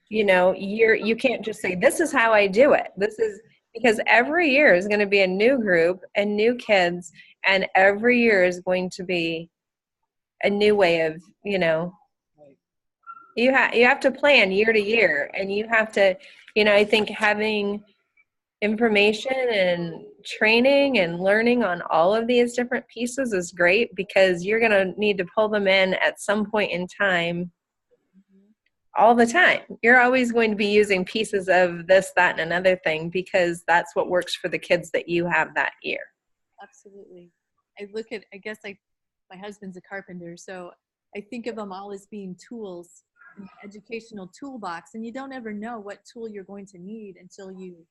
You can't just say, this is how I do it. This is because every year is going to be a new group and new kids, and every year is going to be a new way of, you have to plan year to year, and you have to, I think having information and training and learning on all of these different pieces is great because you're going to need to pull them in at some point in time. All the time. You're always going to be using pieces of this, that, and another thing because that's what works for the kids that you have that year. Absolutely. My husband's a carpenter, so I think of them all as being tools, an educational toolbox, and you don't ever know what tool you're going to need until you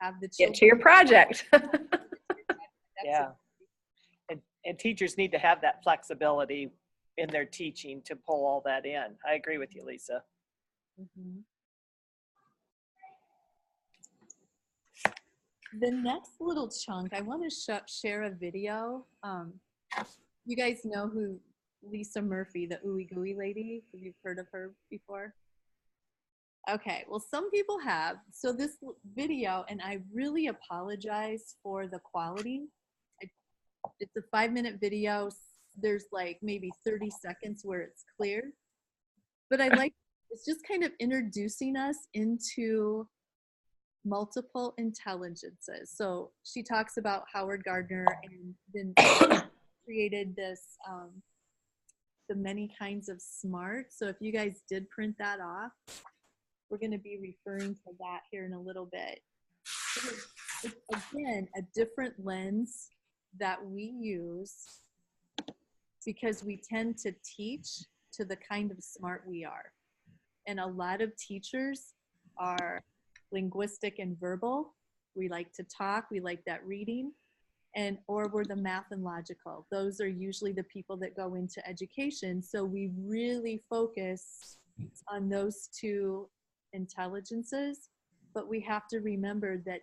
have the children. Get to your project. Yeah. And teachers need to have that flexibility in their teaching to pull all that in. I agree with you, Lisa. Mm-hmm. The next little chunk, I want to share a video. You guys know who Lisa Murphy, the Ooey Gooey lady, have you heard of her before? Okay, well, some people have. So this video, and I really apologize for the quality. It's a 5-minute video. There's like maybe 30 seconds where it's clear. But it's just kind of introducing us into multiple intelligences. So she talks about Howard Gardner and then created this, the many kinds of smart. So if you guys did print that off, we're going to be referring to that here in a little bit. It's again, a different lens that we use because we tend to teach to the kind of smart we are. And a lot of teachers are linguistic and verbal. We like to talk, we like that reading, or we're the math and logical. Those are usually the people that go into education. So we really focus on those two intelligences, but we have to remember that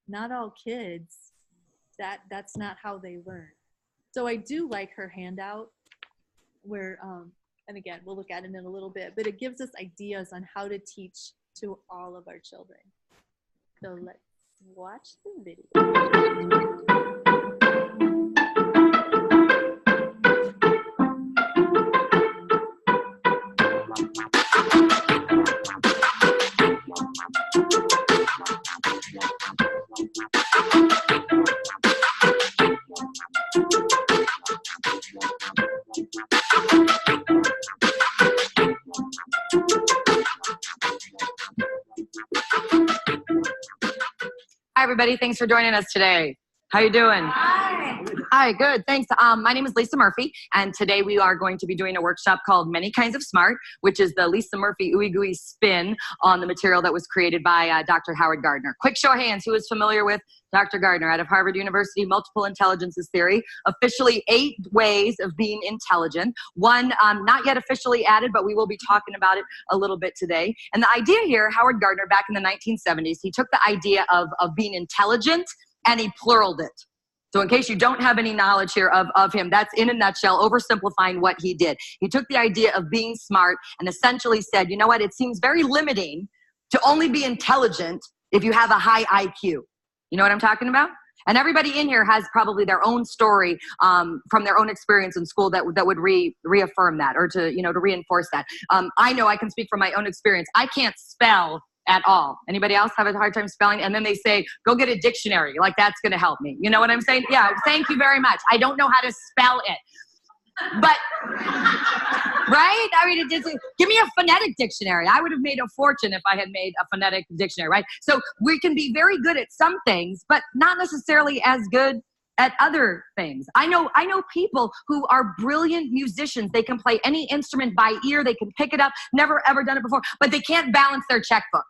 not all kids, that's not how they learn. So I do like her handout where, and again, we'll look at it in a little bit, but it gives us ideas on how to teach to all of our children. So let's watch the video. Hi, everybody. Thanks for joining us today. How you doing? Hi, good. Thanks. My name is Lisa Murphy, and today we are going to be doing a workshop called Many Kinds of Smart, which is the Lisa Murphy Ooey Gooey spin on the material that was created by Dr. Howard Gardner. Quick show of hands, who is familiar with Dr. Gardner out of Harvard University, Multiple Intelligences Theory, officially 8 ways of being intelligent. One not yet officially added, but we will be talking about it a little bit today. And the idea here, Howard Gardner, back in the 1970s, he took the idea of being intelligent and he pluraled it. So in case you don't have any knowledge here of him, that's in a nutshell, oversimplifying what he did. He took the idea of being smart and essentially said, you know what, it seems very limiting to only be intelligent if you have a high IQ. You know what I'm talking about? And everybody in here has probably their own story from their own experience in school that would reaffirm that or to reinforce that. I know I can speak from my own experience. I can't spell at all. Anybody else have a hard time spelling? And then they say, go get a dictionary. Like, that's going to help me. You know what I'm saying? Yeah, thank you very much. I don't know how to spell it. But, right? I mean, give me a phonetic dictionary. I would have made a fortune if I had made a phonetic dictionary, right? So we can be very good at some things, but not necessarily as good at other things. I know people who are brilliant musicians. They can play any instrument by ear. They can pick it up, never ever done it before, but they can't balance their checkbook.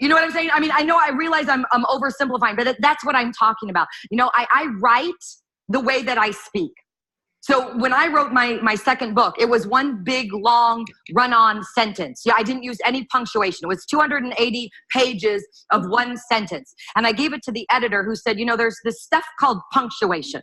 You know what I'm saying? I mean, I realize I'm oversimplifying, but that's what I'm talking about. You know, I write the way that I speak. So when I wrote my second book, it was one big, long, run-on sentence. Yeah, I didn't use any punctuation. It was 280 pages of one sentence. And I gave it to the editor who said, you know, there's this stuff called punctuation.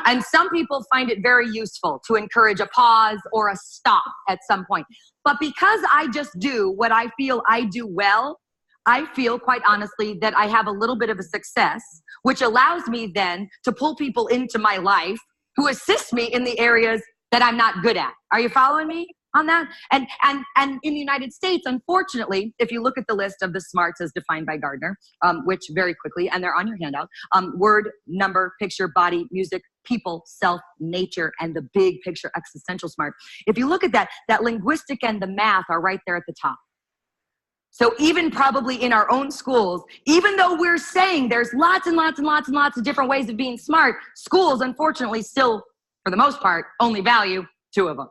And some people find it very useful to encourage a pause or a stop at some point. But because I just do what I feel I do well, I feel, quite honestly, that I have a little bit of a success, which allows me then to pull people into my life who assist me in the areas that I'm not good at. Are you following me on that? And in the United States, unfortunately, if you look at the list of the smarts as defined by Gardner, which very quickly, and they're on your handout, word, number, picture, body, music, people, self, nature, and the big picture existential smart. If you look at that linguistic and the math are right there at the top. So even probably in our own schools, even though we're saying there's lots and lots and lots and lots of different ways of being smart, schools, unfortunately, still, for the most part, only value 2 of them.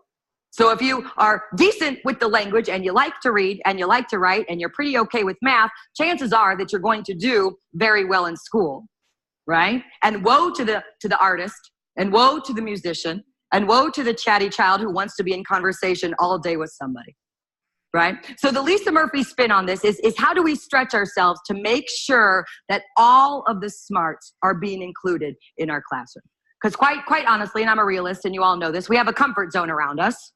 So if you are decent with the language and you like to read and you like to write and you're pretty okay with math, chances are that you're going to do very well in school, right? And woe to the artist, and woe to the musician, and woe to the chatty child who wants to be in conversation all day with somebody. Right? So the Lisa Murphy spin on this is how do we stretch ourselves to make sure that all of the smarts are being included in our classroom? Because quite honestly, and I'm a realist and you all know this, we have a comfort zone around us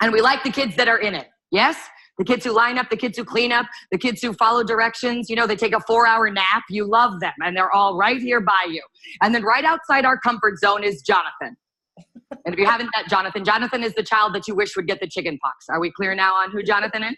and we like the kids that are in it. Yes? The kids who line up, the kids who clean up, the kids who follow directions, you know, they take a 4-hour nap. You love them and they're all right here by you. And then right outside our comfort zone is Jonathan. And if you haven't met Jonathan, Jonathan is the child that you wish would get the chicken pox. Are we clear now on who Jonathan is?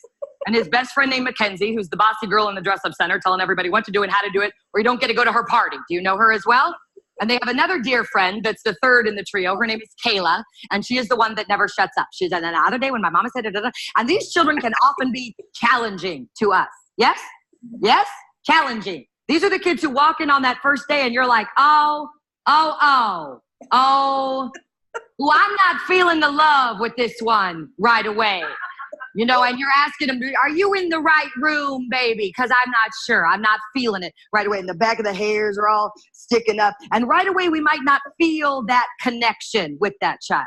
And his best friend named Mackenzie, who's the bossy girl in the dress-up center, telling everybody what to do and how to do it, or you don't get to go to her party. Do you know her as well? And they have another dear friend that's the third in the trio. Her name is Kayla, and she is the one that never shuts up. She's on another day when my mama said, da, da, da. And these children can often be challenging to us. Yes? Yes? Challenging. These are the kids who walk in on that first day and you're like, oh, well, I'm not feeling the love with this one right away. You know, and you're asking them, are you in the right room, baby? Because I'm not sure. I'm not feeling it right away. And the back of the hairs are all sticking up. And right away, we might not feel that connection with that child.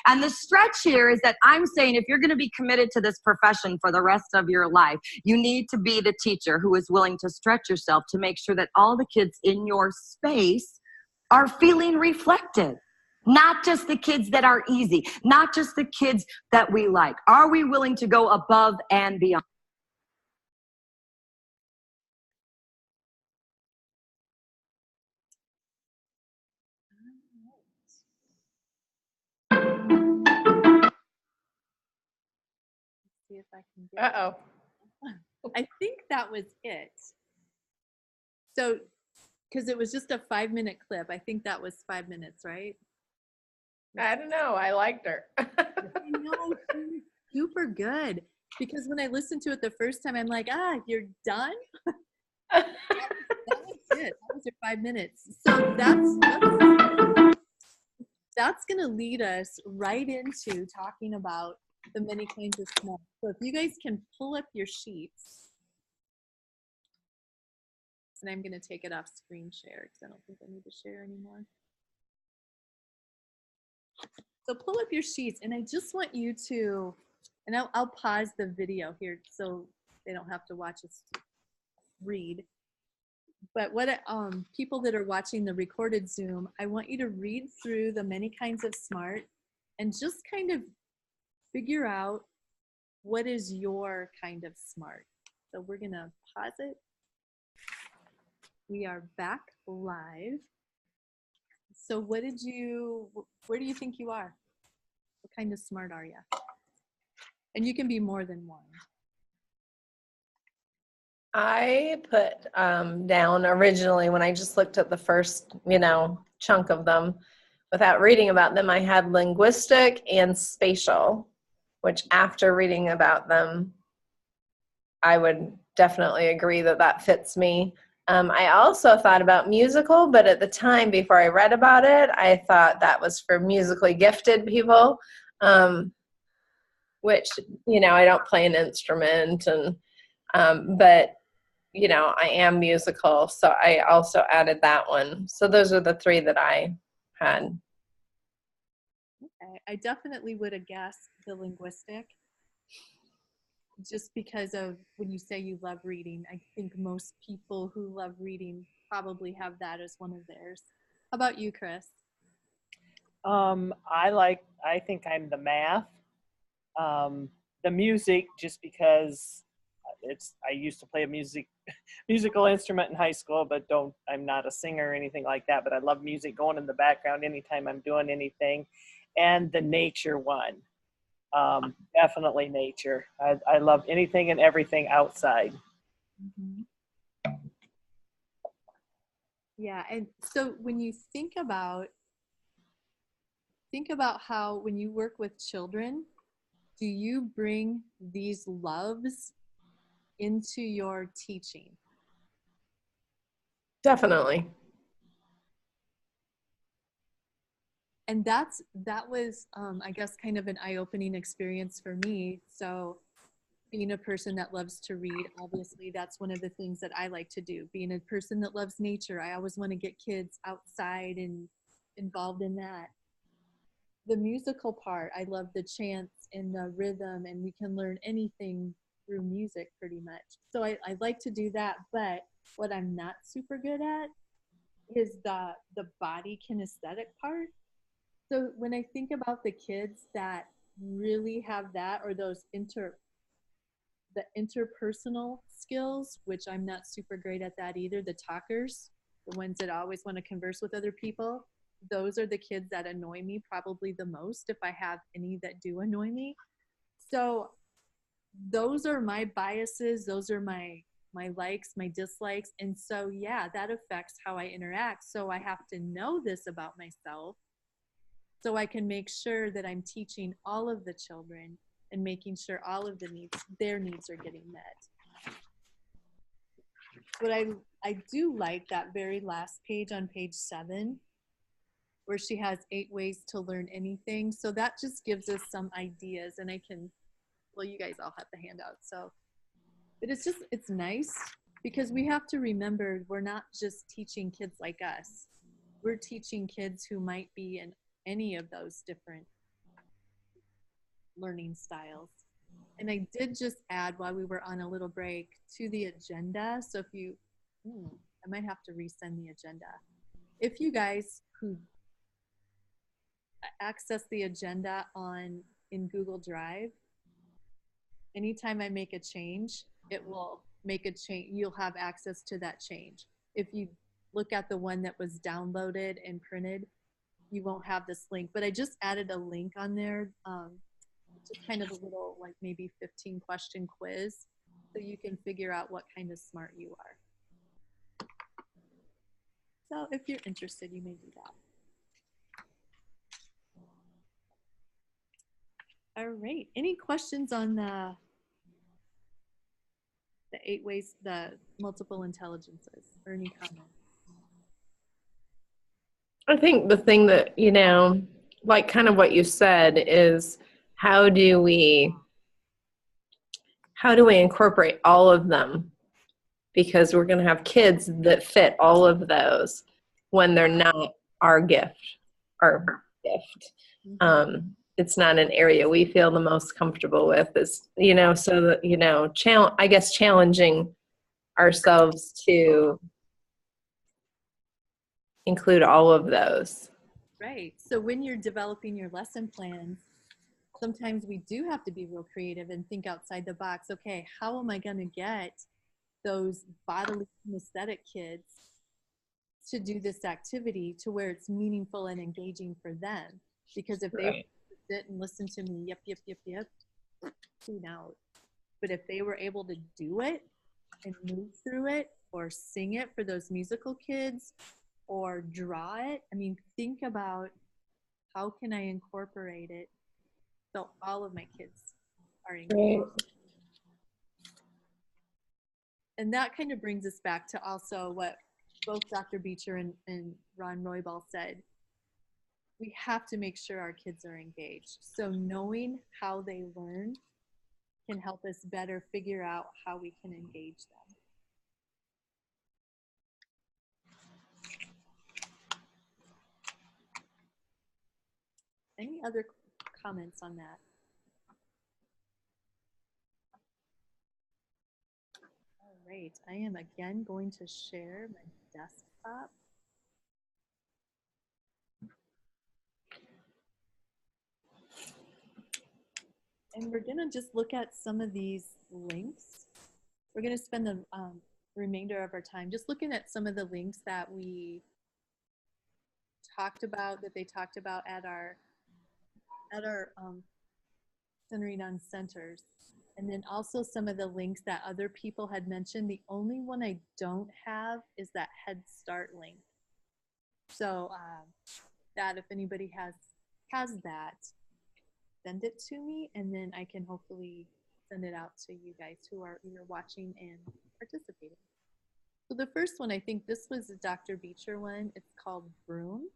And the stretch here is that I'm saying if you're going to be committed to this profession for the rest of your life, you need to be the teacher who is willing to stretch yourself to make sure that all the kids in your space are feeling reflected. Not just the kids that are easy, not just the kids that we like. Are we willing to go above and beyond? See if I can get Uh-oh. I think that was it. So, because it was just a 5-minute clip. I think that was 5 minutes, right? I don't know. I liked her. I know, she was super good. Because when I listened to it the first time, I'm like, you're done? That was it. That was your 5 minutes. So that's going to lead us right into talking about the many kinds of smart. So if you guys can pull up your sheets, and I'm going to take it off screen share because I don't think I need to share anymore. So pull up your sheets, and I just want you to, and I'll pause the video here so they don't have to watch us read. But what people that are watching the recorded Zoom, I want you to read through the many kinds of smart and just kind of figure out what is your kind of smart. So we're gonna pause it. We are back live. So where do you think you are? What kind of smart are you? And you can be more than one. I put down originally when I just looked at the first, chunk of them without reading about them, I had linguistic and spatial, which after reading about them, I would definitely agree that that fits me. I also thought about musical, but at the time before I read about it, I thought that was for musically gifted people, which, I don't play an instrument, and but I am musical, so I also added that one. So those are the three that I had. Okay, I definitely would have guessed the linguistic, just because of when you say you love reading. I think most people who love reading probably have that as one of theirs. How about you, Chris? I think I'm the math. The music, just because I used to play a musical instrument in high school, but I'm not a singer or anything like that, but I love music going in the background anytime I'm doing anything. And the nature one, definitely nature. I love anything and everything outside. Mm-hmm. Yeah, and so when you think about how when you work with children, do you bring these loves into your teaching? Definitely. And that was I guess kind of an eye-opening experience for me. So being a person that loves to read, obviously that's one of the things that I like to do. Being a person that loves nature, I always want to get kids outside and involved in that. The musical part, I love the chants and the rhythm, and we can learn anything through music pretty much. So I like to do that, but what I'm not super good at is the body kinesthetic part. So when I think about the kids that really have that, or those the interpersonal skills, which I'm not super great at that either, the talkers, the ones that always want to converse with other people, those are the kids that annoy me probably the most, if I have any that do annoy me. So those are my biases, those are my likes, my dislikes, and so yeah, that affects how I interact. So I have to know this about myself so I can make sure that I'm teaching all of the children and making sure all of their needs are getting met. But I do like that very last page on page 7, where she has 8 ways to learn anything. So that just gives us some ideas, and well, you guys all have the handout. So, but it's nice because we have to remember we're not just teaching kids like us. We're teaching kids who might be in any of those different learning styles. And I did just add, while we were on a little break, to the agenda. So if you, I might have to resend the agenda. If you guys who access the agenda in Google Drive, anytime I make a change, it will make a change. You'll have access to that change. If you look at the one that was downloaded and printed, you won't have this link. But I just added a link on there, just kind of a little, like maybe 15 question quiz, so you can figure out what kind of smart you are. So if you're interested, you may do that. All right, any questions on the 8 ways, the multiple intelligences, or any comment? I think the thing that, like kind of what you said is how do we incorporate all of them? Because we're going to have kids that fit all of those when they're not our gift. It's not an area we feel the most comfortable with, is, so that, I guess challenging ourselves to include all of those. Right. So when you're developing your lesson plans, sometimes we do have to be real creative and think outside the box. Okay, how am I going to get those bodily kinesthetic kids to do this activity to where it's meaningful and engaging for them? Because if they sit and listen to me, yep, tune out. But if they were able to do it and move through it, or sing it for those musical kids, or draw it, I mean, think about how can I incorporate it so all of my kids are engaged. Right. And that kind of brings us back to also what both Dr. Beecher and Ron Roybal said. We have to make sure our kids are engaged. So knowing how they learn can help us better figure out how we can engage them. Any other comments on that? All right, I am again going to share my desktop. And we're gonna just look at some of these links. We're gonna spend the remainder of our time just looking at some of the links that we talked about, that they talked about at our Centering on Centers. And then also some of the links that other people had mentioned. The only one I don't have is that Head Start link. So that if anybody has that, send it to me, and then I can hopefully send it out to you guys who are either watching and participating. So the first one, I think this was a Dr. Beecher one. It's called Vroom.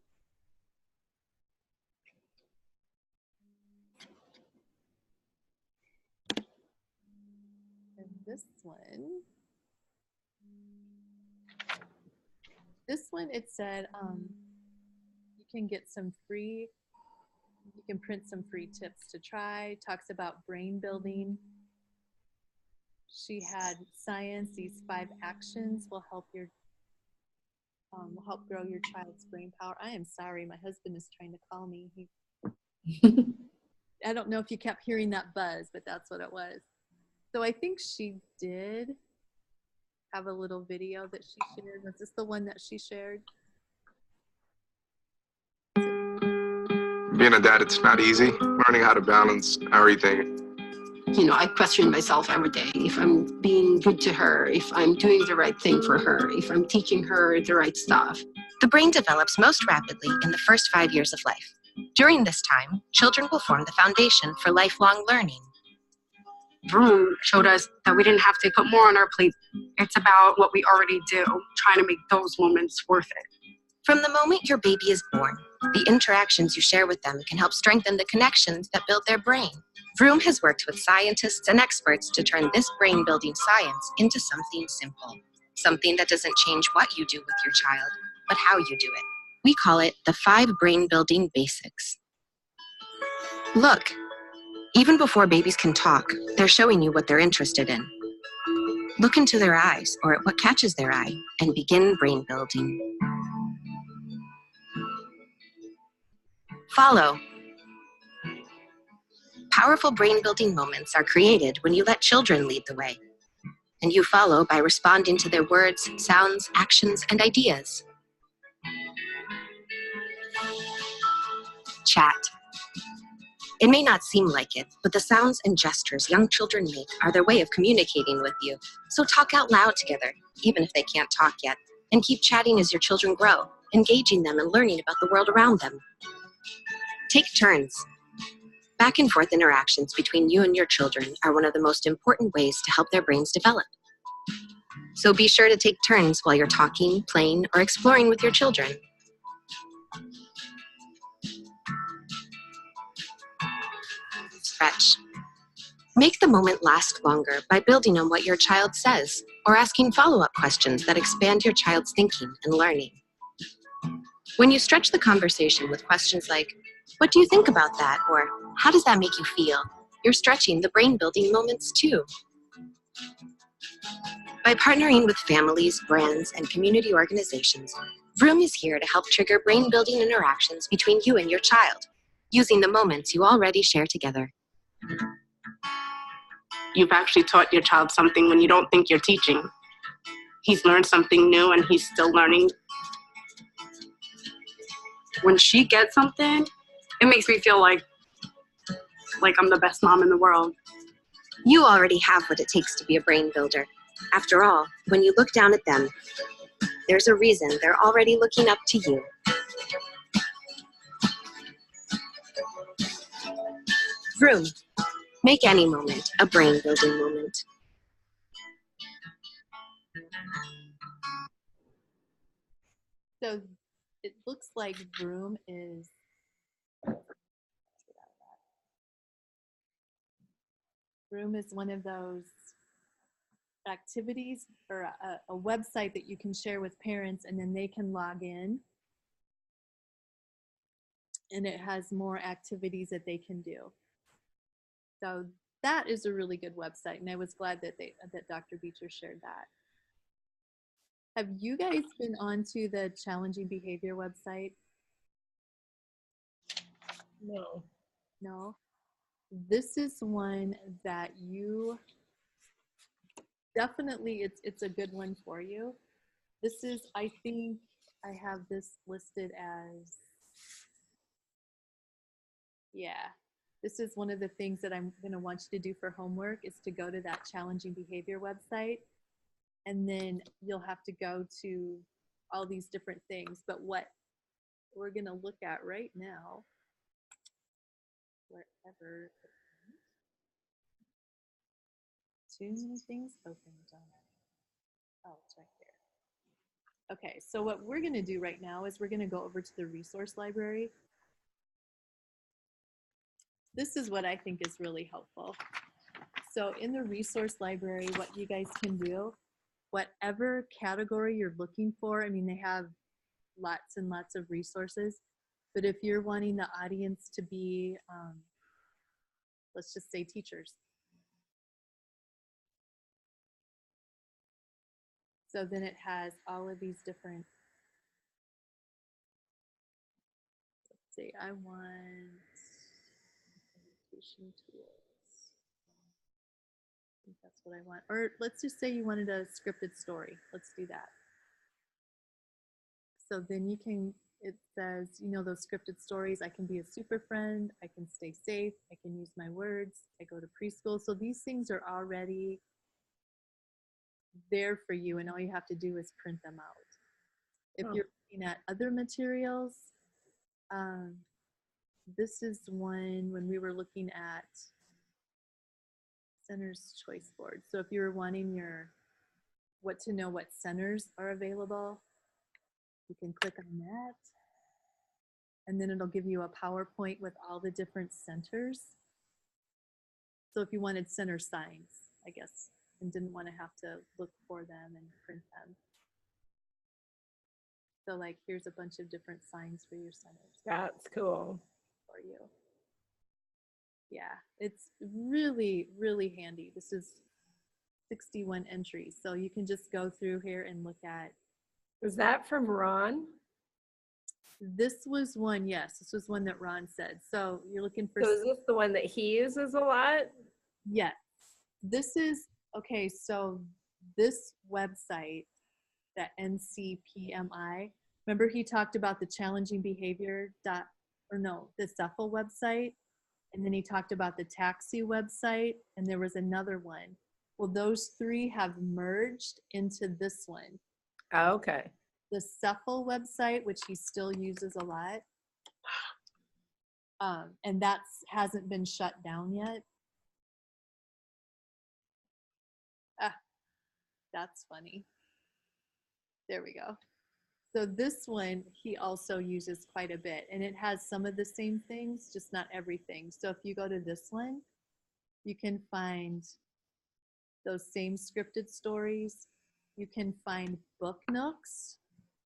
And this one, it said you can get some free, you can print some free tips to try. Talks about brain building. She had science. These 5 actions will help grow your child's brain power. I am sorry, my husband is trying to call me. I don't know if you kept hearing that buzz, but that's what it was. So I think she did have a little video that she shared. Was this the one that she shared? Being a dad, it's not easy. Learning how to balance everything. I question myself every day if I'm being good to her, if I'm doing the right thing for her, if I'm teaching her the right stuff. The brain develops most rapidly in the first 5 years of life. During this time, children will form the foundation for lifelong learning. Vroom showed us that we didn't have to put more on our plate. It's about what we already do, trying to make those moments worth it. From the moment your baby is born, the interactions you share with them can help strengthen the connections that build their brain. Vroom has worked with scientists and experts to turn this brain-building science into something simple. Something that doesn't change what you do with your child, but how you do it. We call it the 5 brain-building basics. Look, even before babies can talk, they're showing you what they're interested in. Look into their eyes or at what catches their eye and begin brain building. Follow. Powerful brain-building moments are created when you let children lead the way, and you follow by responding to their words, sounds, actions, and ideas. Chat. It may not seem like it, but the sounds and gestures young children make are their way of communicating with you. So talk out loud together, even if they can't talk yet, and keep chatting as your children grow, engaging them and learning about the world around them. Take turns. Back and forth interactions between you and your children are one of the most important ways to help their brains develop. So be sure to take turns while you're talking, playing, or exploring with your children. Stretch. Make the moment last longer by building on what your child says or asking follow-up questions that expand your child's thinking and learning. When you stretch the conversation with questions like, "What do you think about that?" or "How does that make you feel?" you're stretching the brain-building moments too. By partnering with families, brands, and community organizations, Vroom is here to help trigger brain-building interactions between you and your child, using the moments you already share together. You've actually taught your child something when you don't think you're teaching. He's learned something new and he's still learning. When she gets something, it makes me feel like I'm the best mom in the world. You already have what it takes to be a brain builder. After all, when you look down at them, there's a reason they're already looking up to you. Vroom. Make any moment a brain-building moment. So it looks like Vroom is one of those activities or a website that you can share with parents, and then they can log in, and it has more activities that they can do. So that is a really good website, and I was glad that Dr. Beecher shared that. Have you guys been onto the Challenging Behavior website? No. No? This is one that you definitely, it's a good one for you. This is, I think I have this listed as, yeah, this is one of the things that I'm going to want you to do for homework is to go to that Challenging Behavior website, and then you'll have to go to all these different things. But what we're going to look at right now, wherever, too many things open, don't I? Oh, it's right there. Okay, so what we're going to do right now is we're going to go over to the resource library. This is what I think is really helpful. So in the resource library, what you guys can do, whatever category you're looking for, I mean, they have lots and lots of resources, but if you're wanting the audience to be, let's just say teachers. So then it has all of these different, let's see, I want education tools. I think that's what I want. Or let's just say you wanted a scripted story. Let's do that. So then you can, it says, you know, those scripted stories, I can be a super friend, I can stay safe, I can use my words, I go to preschool. So these things are already there for you, and all you have to do is print them out. If you're looking at other materials, this is one when we were looking at Centers Choice Board. So if you're wanting your, what centers are available, you can click on that. And then it'll give you a PowerPoint with all the different centers. So if you wanted center signs, I guess, and didn't want to have to look for them and print them. So like, here's a bunch of different signs for your centers. That's cool. For you. Yeah, it's really, really handy. This is 61 entries. So you can just go through here and look at. Was that from Ron? This was one, yes. This was one that Ron said. So you're looking for. So is this the one that he uses a lot? Yes. This is, okay, so this website, that NCPMI, remember he talked about the challenging behavior the CEPHL website, and then he talked about the TAXI website, and there was another one. Well, those three have merged into this one. Oh, okay. The CEPHL website, which he still uses a lot, and that hasn't been shut down yet. That's funny. There we go. So this one he also uses quite a bit, and it has some of the same things, just not everything. So if you go to this one, you can find those same scripted stories. You can find book nooks,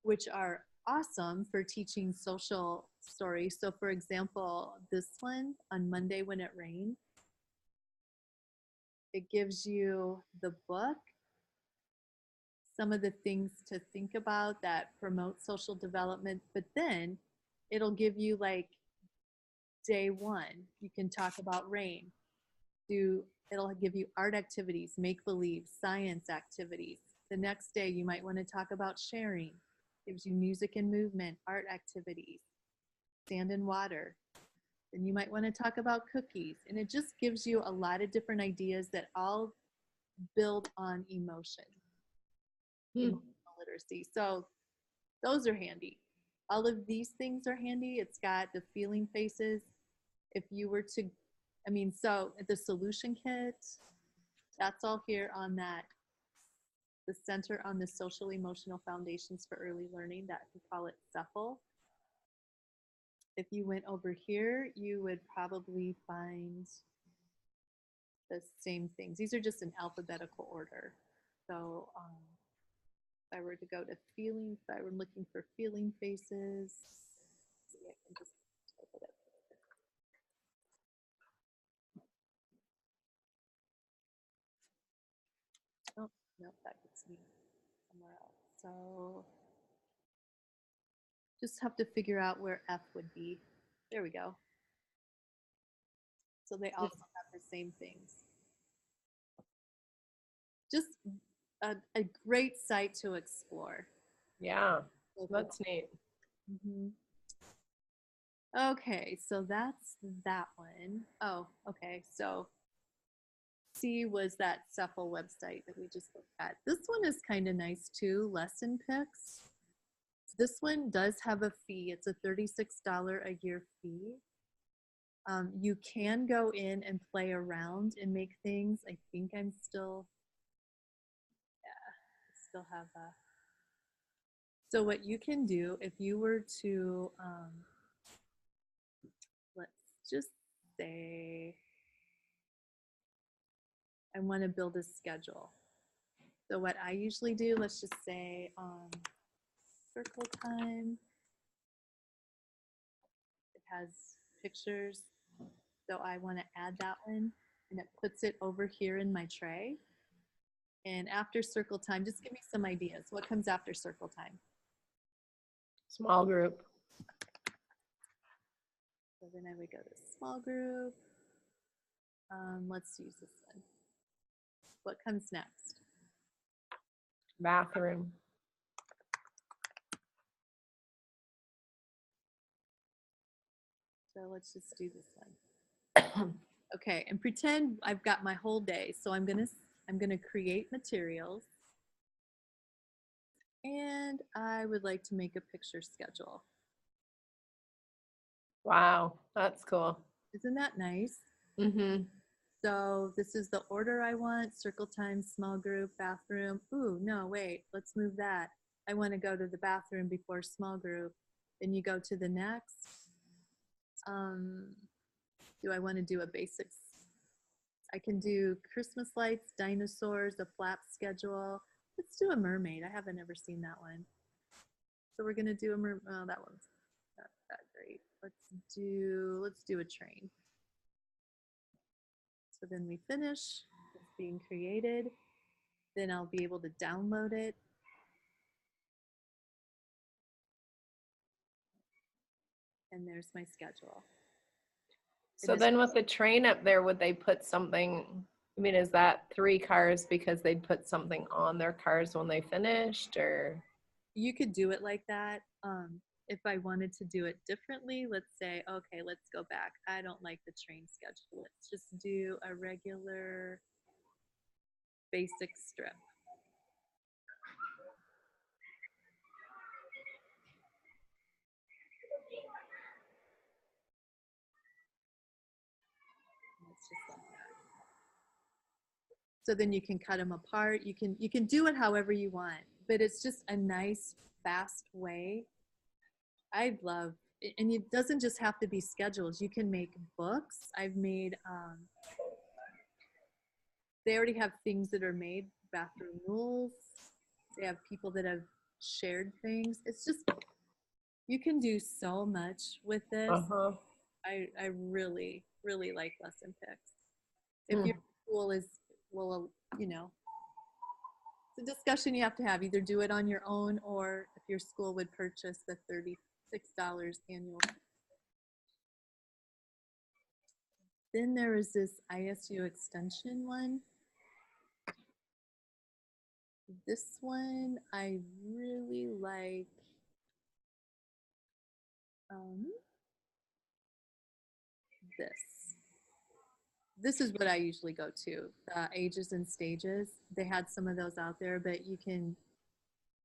which are awesome for teaching social stories. So for example, this one on Monday When It Rained, it gives you the book, some of the things to think about that promote social development, but then it'll give you like day one, you can talk about rain. It'll give you art activities, make believe, science activities. The next day you might want to talk about sharing. Gives you music and movement, art activities, sand and water. Then you might want to talk about cookies. And it just gives you a lot of different ideas that all build on emotion. Emotional literacy. So those are handy. All of these things are handy. It's got the feeling faces. If you were to, so the solution kit, that's all here on that, the center on the social emotional foundations for early learning, that we call it CEFL. If you went over here, you would probably find the same things. These are just in alphabetical order. So if I were to go to feeling, if I were looking for feeling faces, maybe I can just type it up. Oh, no, that gets me somewhere else. So just have to figure out where F would be. There we go. So they also have the same things. Just a great site to explore. Yeah, that's neat. Mm-hmm. Okay, so that's that one. Oh, okay. So C was that CEFL website that we just looked at. This one is kind of nice too, Lesson Picks. This one does have a fee. It's a $36 a year fee. You can go in and play around and make things. I think I'm still, still have a. So what you can do if you were to, let's just say, I want to build a schedule. So what I usually do, let's just say circle time. It has pictures. So I want to add that one, and it puts it over here in my tray. And after circle time, just give me some ideas. What comes after circle time? Small group. So then I would go to small group. Let's use this one. What comes next? Bathroom. So let's just do this one. Okay, and pretend I've got my whole day. So I'm gonna create materials, and I would like to make a picture schedule. Wow, that's cool. Isn't that nice? Mm-hmm. So this is the order I want: circle time, small group, bathroom. Ooh, no, wait, let's move that. I want to go to the bathroom before small group. Then you go to the next. Do I want to do a basics? I can do Christmas lights, dinosaurs, a flap schedule. Let's do a mermaid. I haven't ever seen that one. So we're gonna do a mermaid. Oh, that one's not that great. Let's do a train. So then we finish. It's being created. Then I'll be able to download it. And there's my schedule. So then with the train up there, would they put something, I mean, is that 3 cars because they'd put something on their cars when they finished, or? You could do it like that. If I wanted to do it differently, let's say, okay, let's go back. I don't like the train schedule. Let's just do a regular basic strip. Let's just like that. So then you can cut them apart. You can do it however you want, but it's just a nice, fast way. I love, and it doesn't just have to be schedules. You can make books. I've made, they already have things that are made, bathroom rules. They have people that have shared things. It's just, you can do so much with this. I really, really like lesson picks. If your school is, well, you know, it's a discussion you have to have. Either do it on your own, or if your school would purchase the $36 annual. Then there is this ISU extension one. This one I really like. This is what I usually go to, Ages and Stages. They had some of those out there, but you can,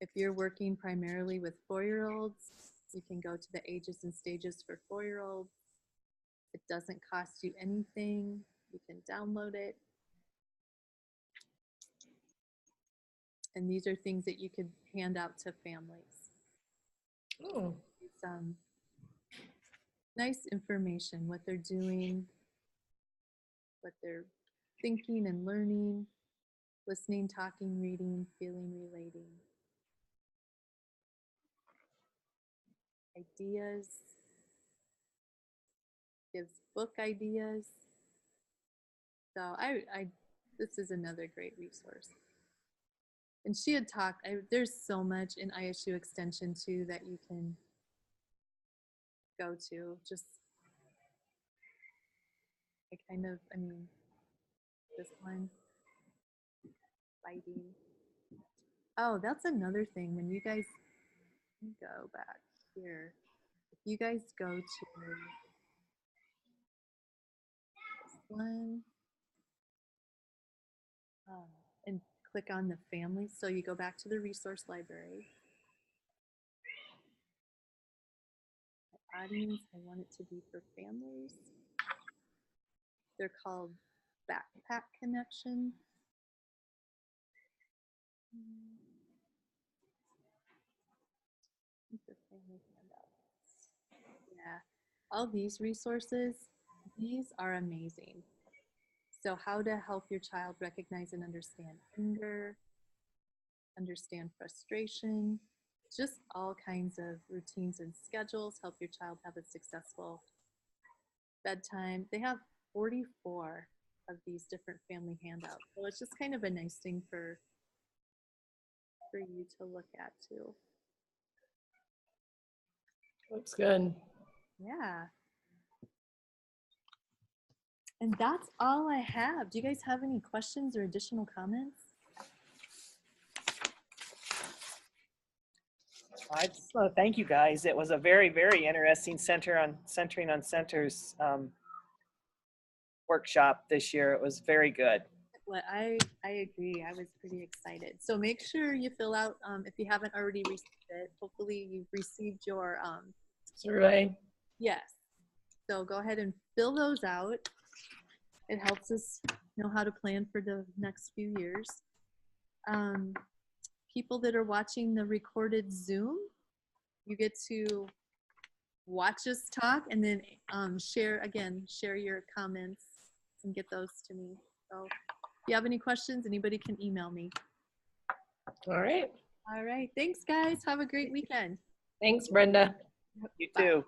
if you're working primarily with 4-year-olds, you can go to the Ages and Stages for 4-year-olds. It doesn't cost you anything. You can download it. And these are things that you could hand out to families. It's nice information, what they're doing, what they're thinking and learning, listening, talking, reading, feeling, relating. Ideas, gives book ideas. So this is another great resource. And she had talked, there's so much in ISU Extension too that you can go to. Just, this one, fighting. Oh, that's another thing. When you guys go back here, if you guys go to this one, and click on the family, so you go back to the resource library. Audience, I want it to be for families. They're called Backpack Connection. Yeah, all these resources, these are amazing. So how to help your child recognize and understand anger, understand frustration, just all kinds of routines and schedules, help your child have a successful bedtime. They have 44 of these different family handouts. So it's just kind of a nice thing for you to look at too. Looks good. Yeah. And that's all I have. Do you guys have any questions or additional comments? I just want to thank you guys. It was a very, very interesting Centering on Centers workshop this year. It was very good. Well, I agree. I was pretty excited. So make sure you fill out, if you haven't already received it, hopefully you've received your survey. Yes. So go ahead and fill those out. It helps us know how to plan for the next few years. People that are watching the recorded Zoom, you get to watch us talk and then share your comments and get those to me. So if you have any questions, anybody can email me. All right. All right. Thanks, guys. Have a great weekend. Thanks, Brenda. You too.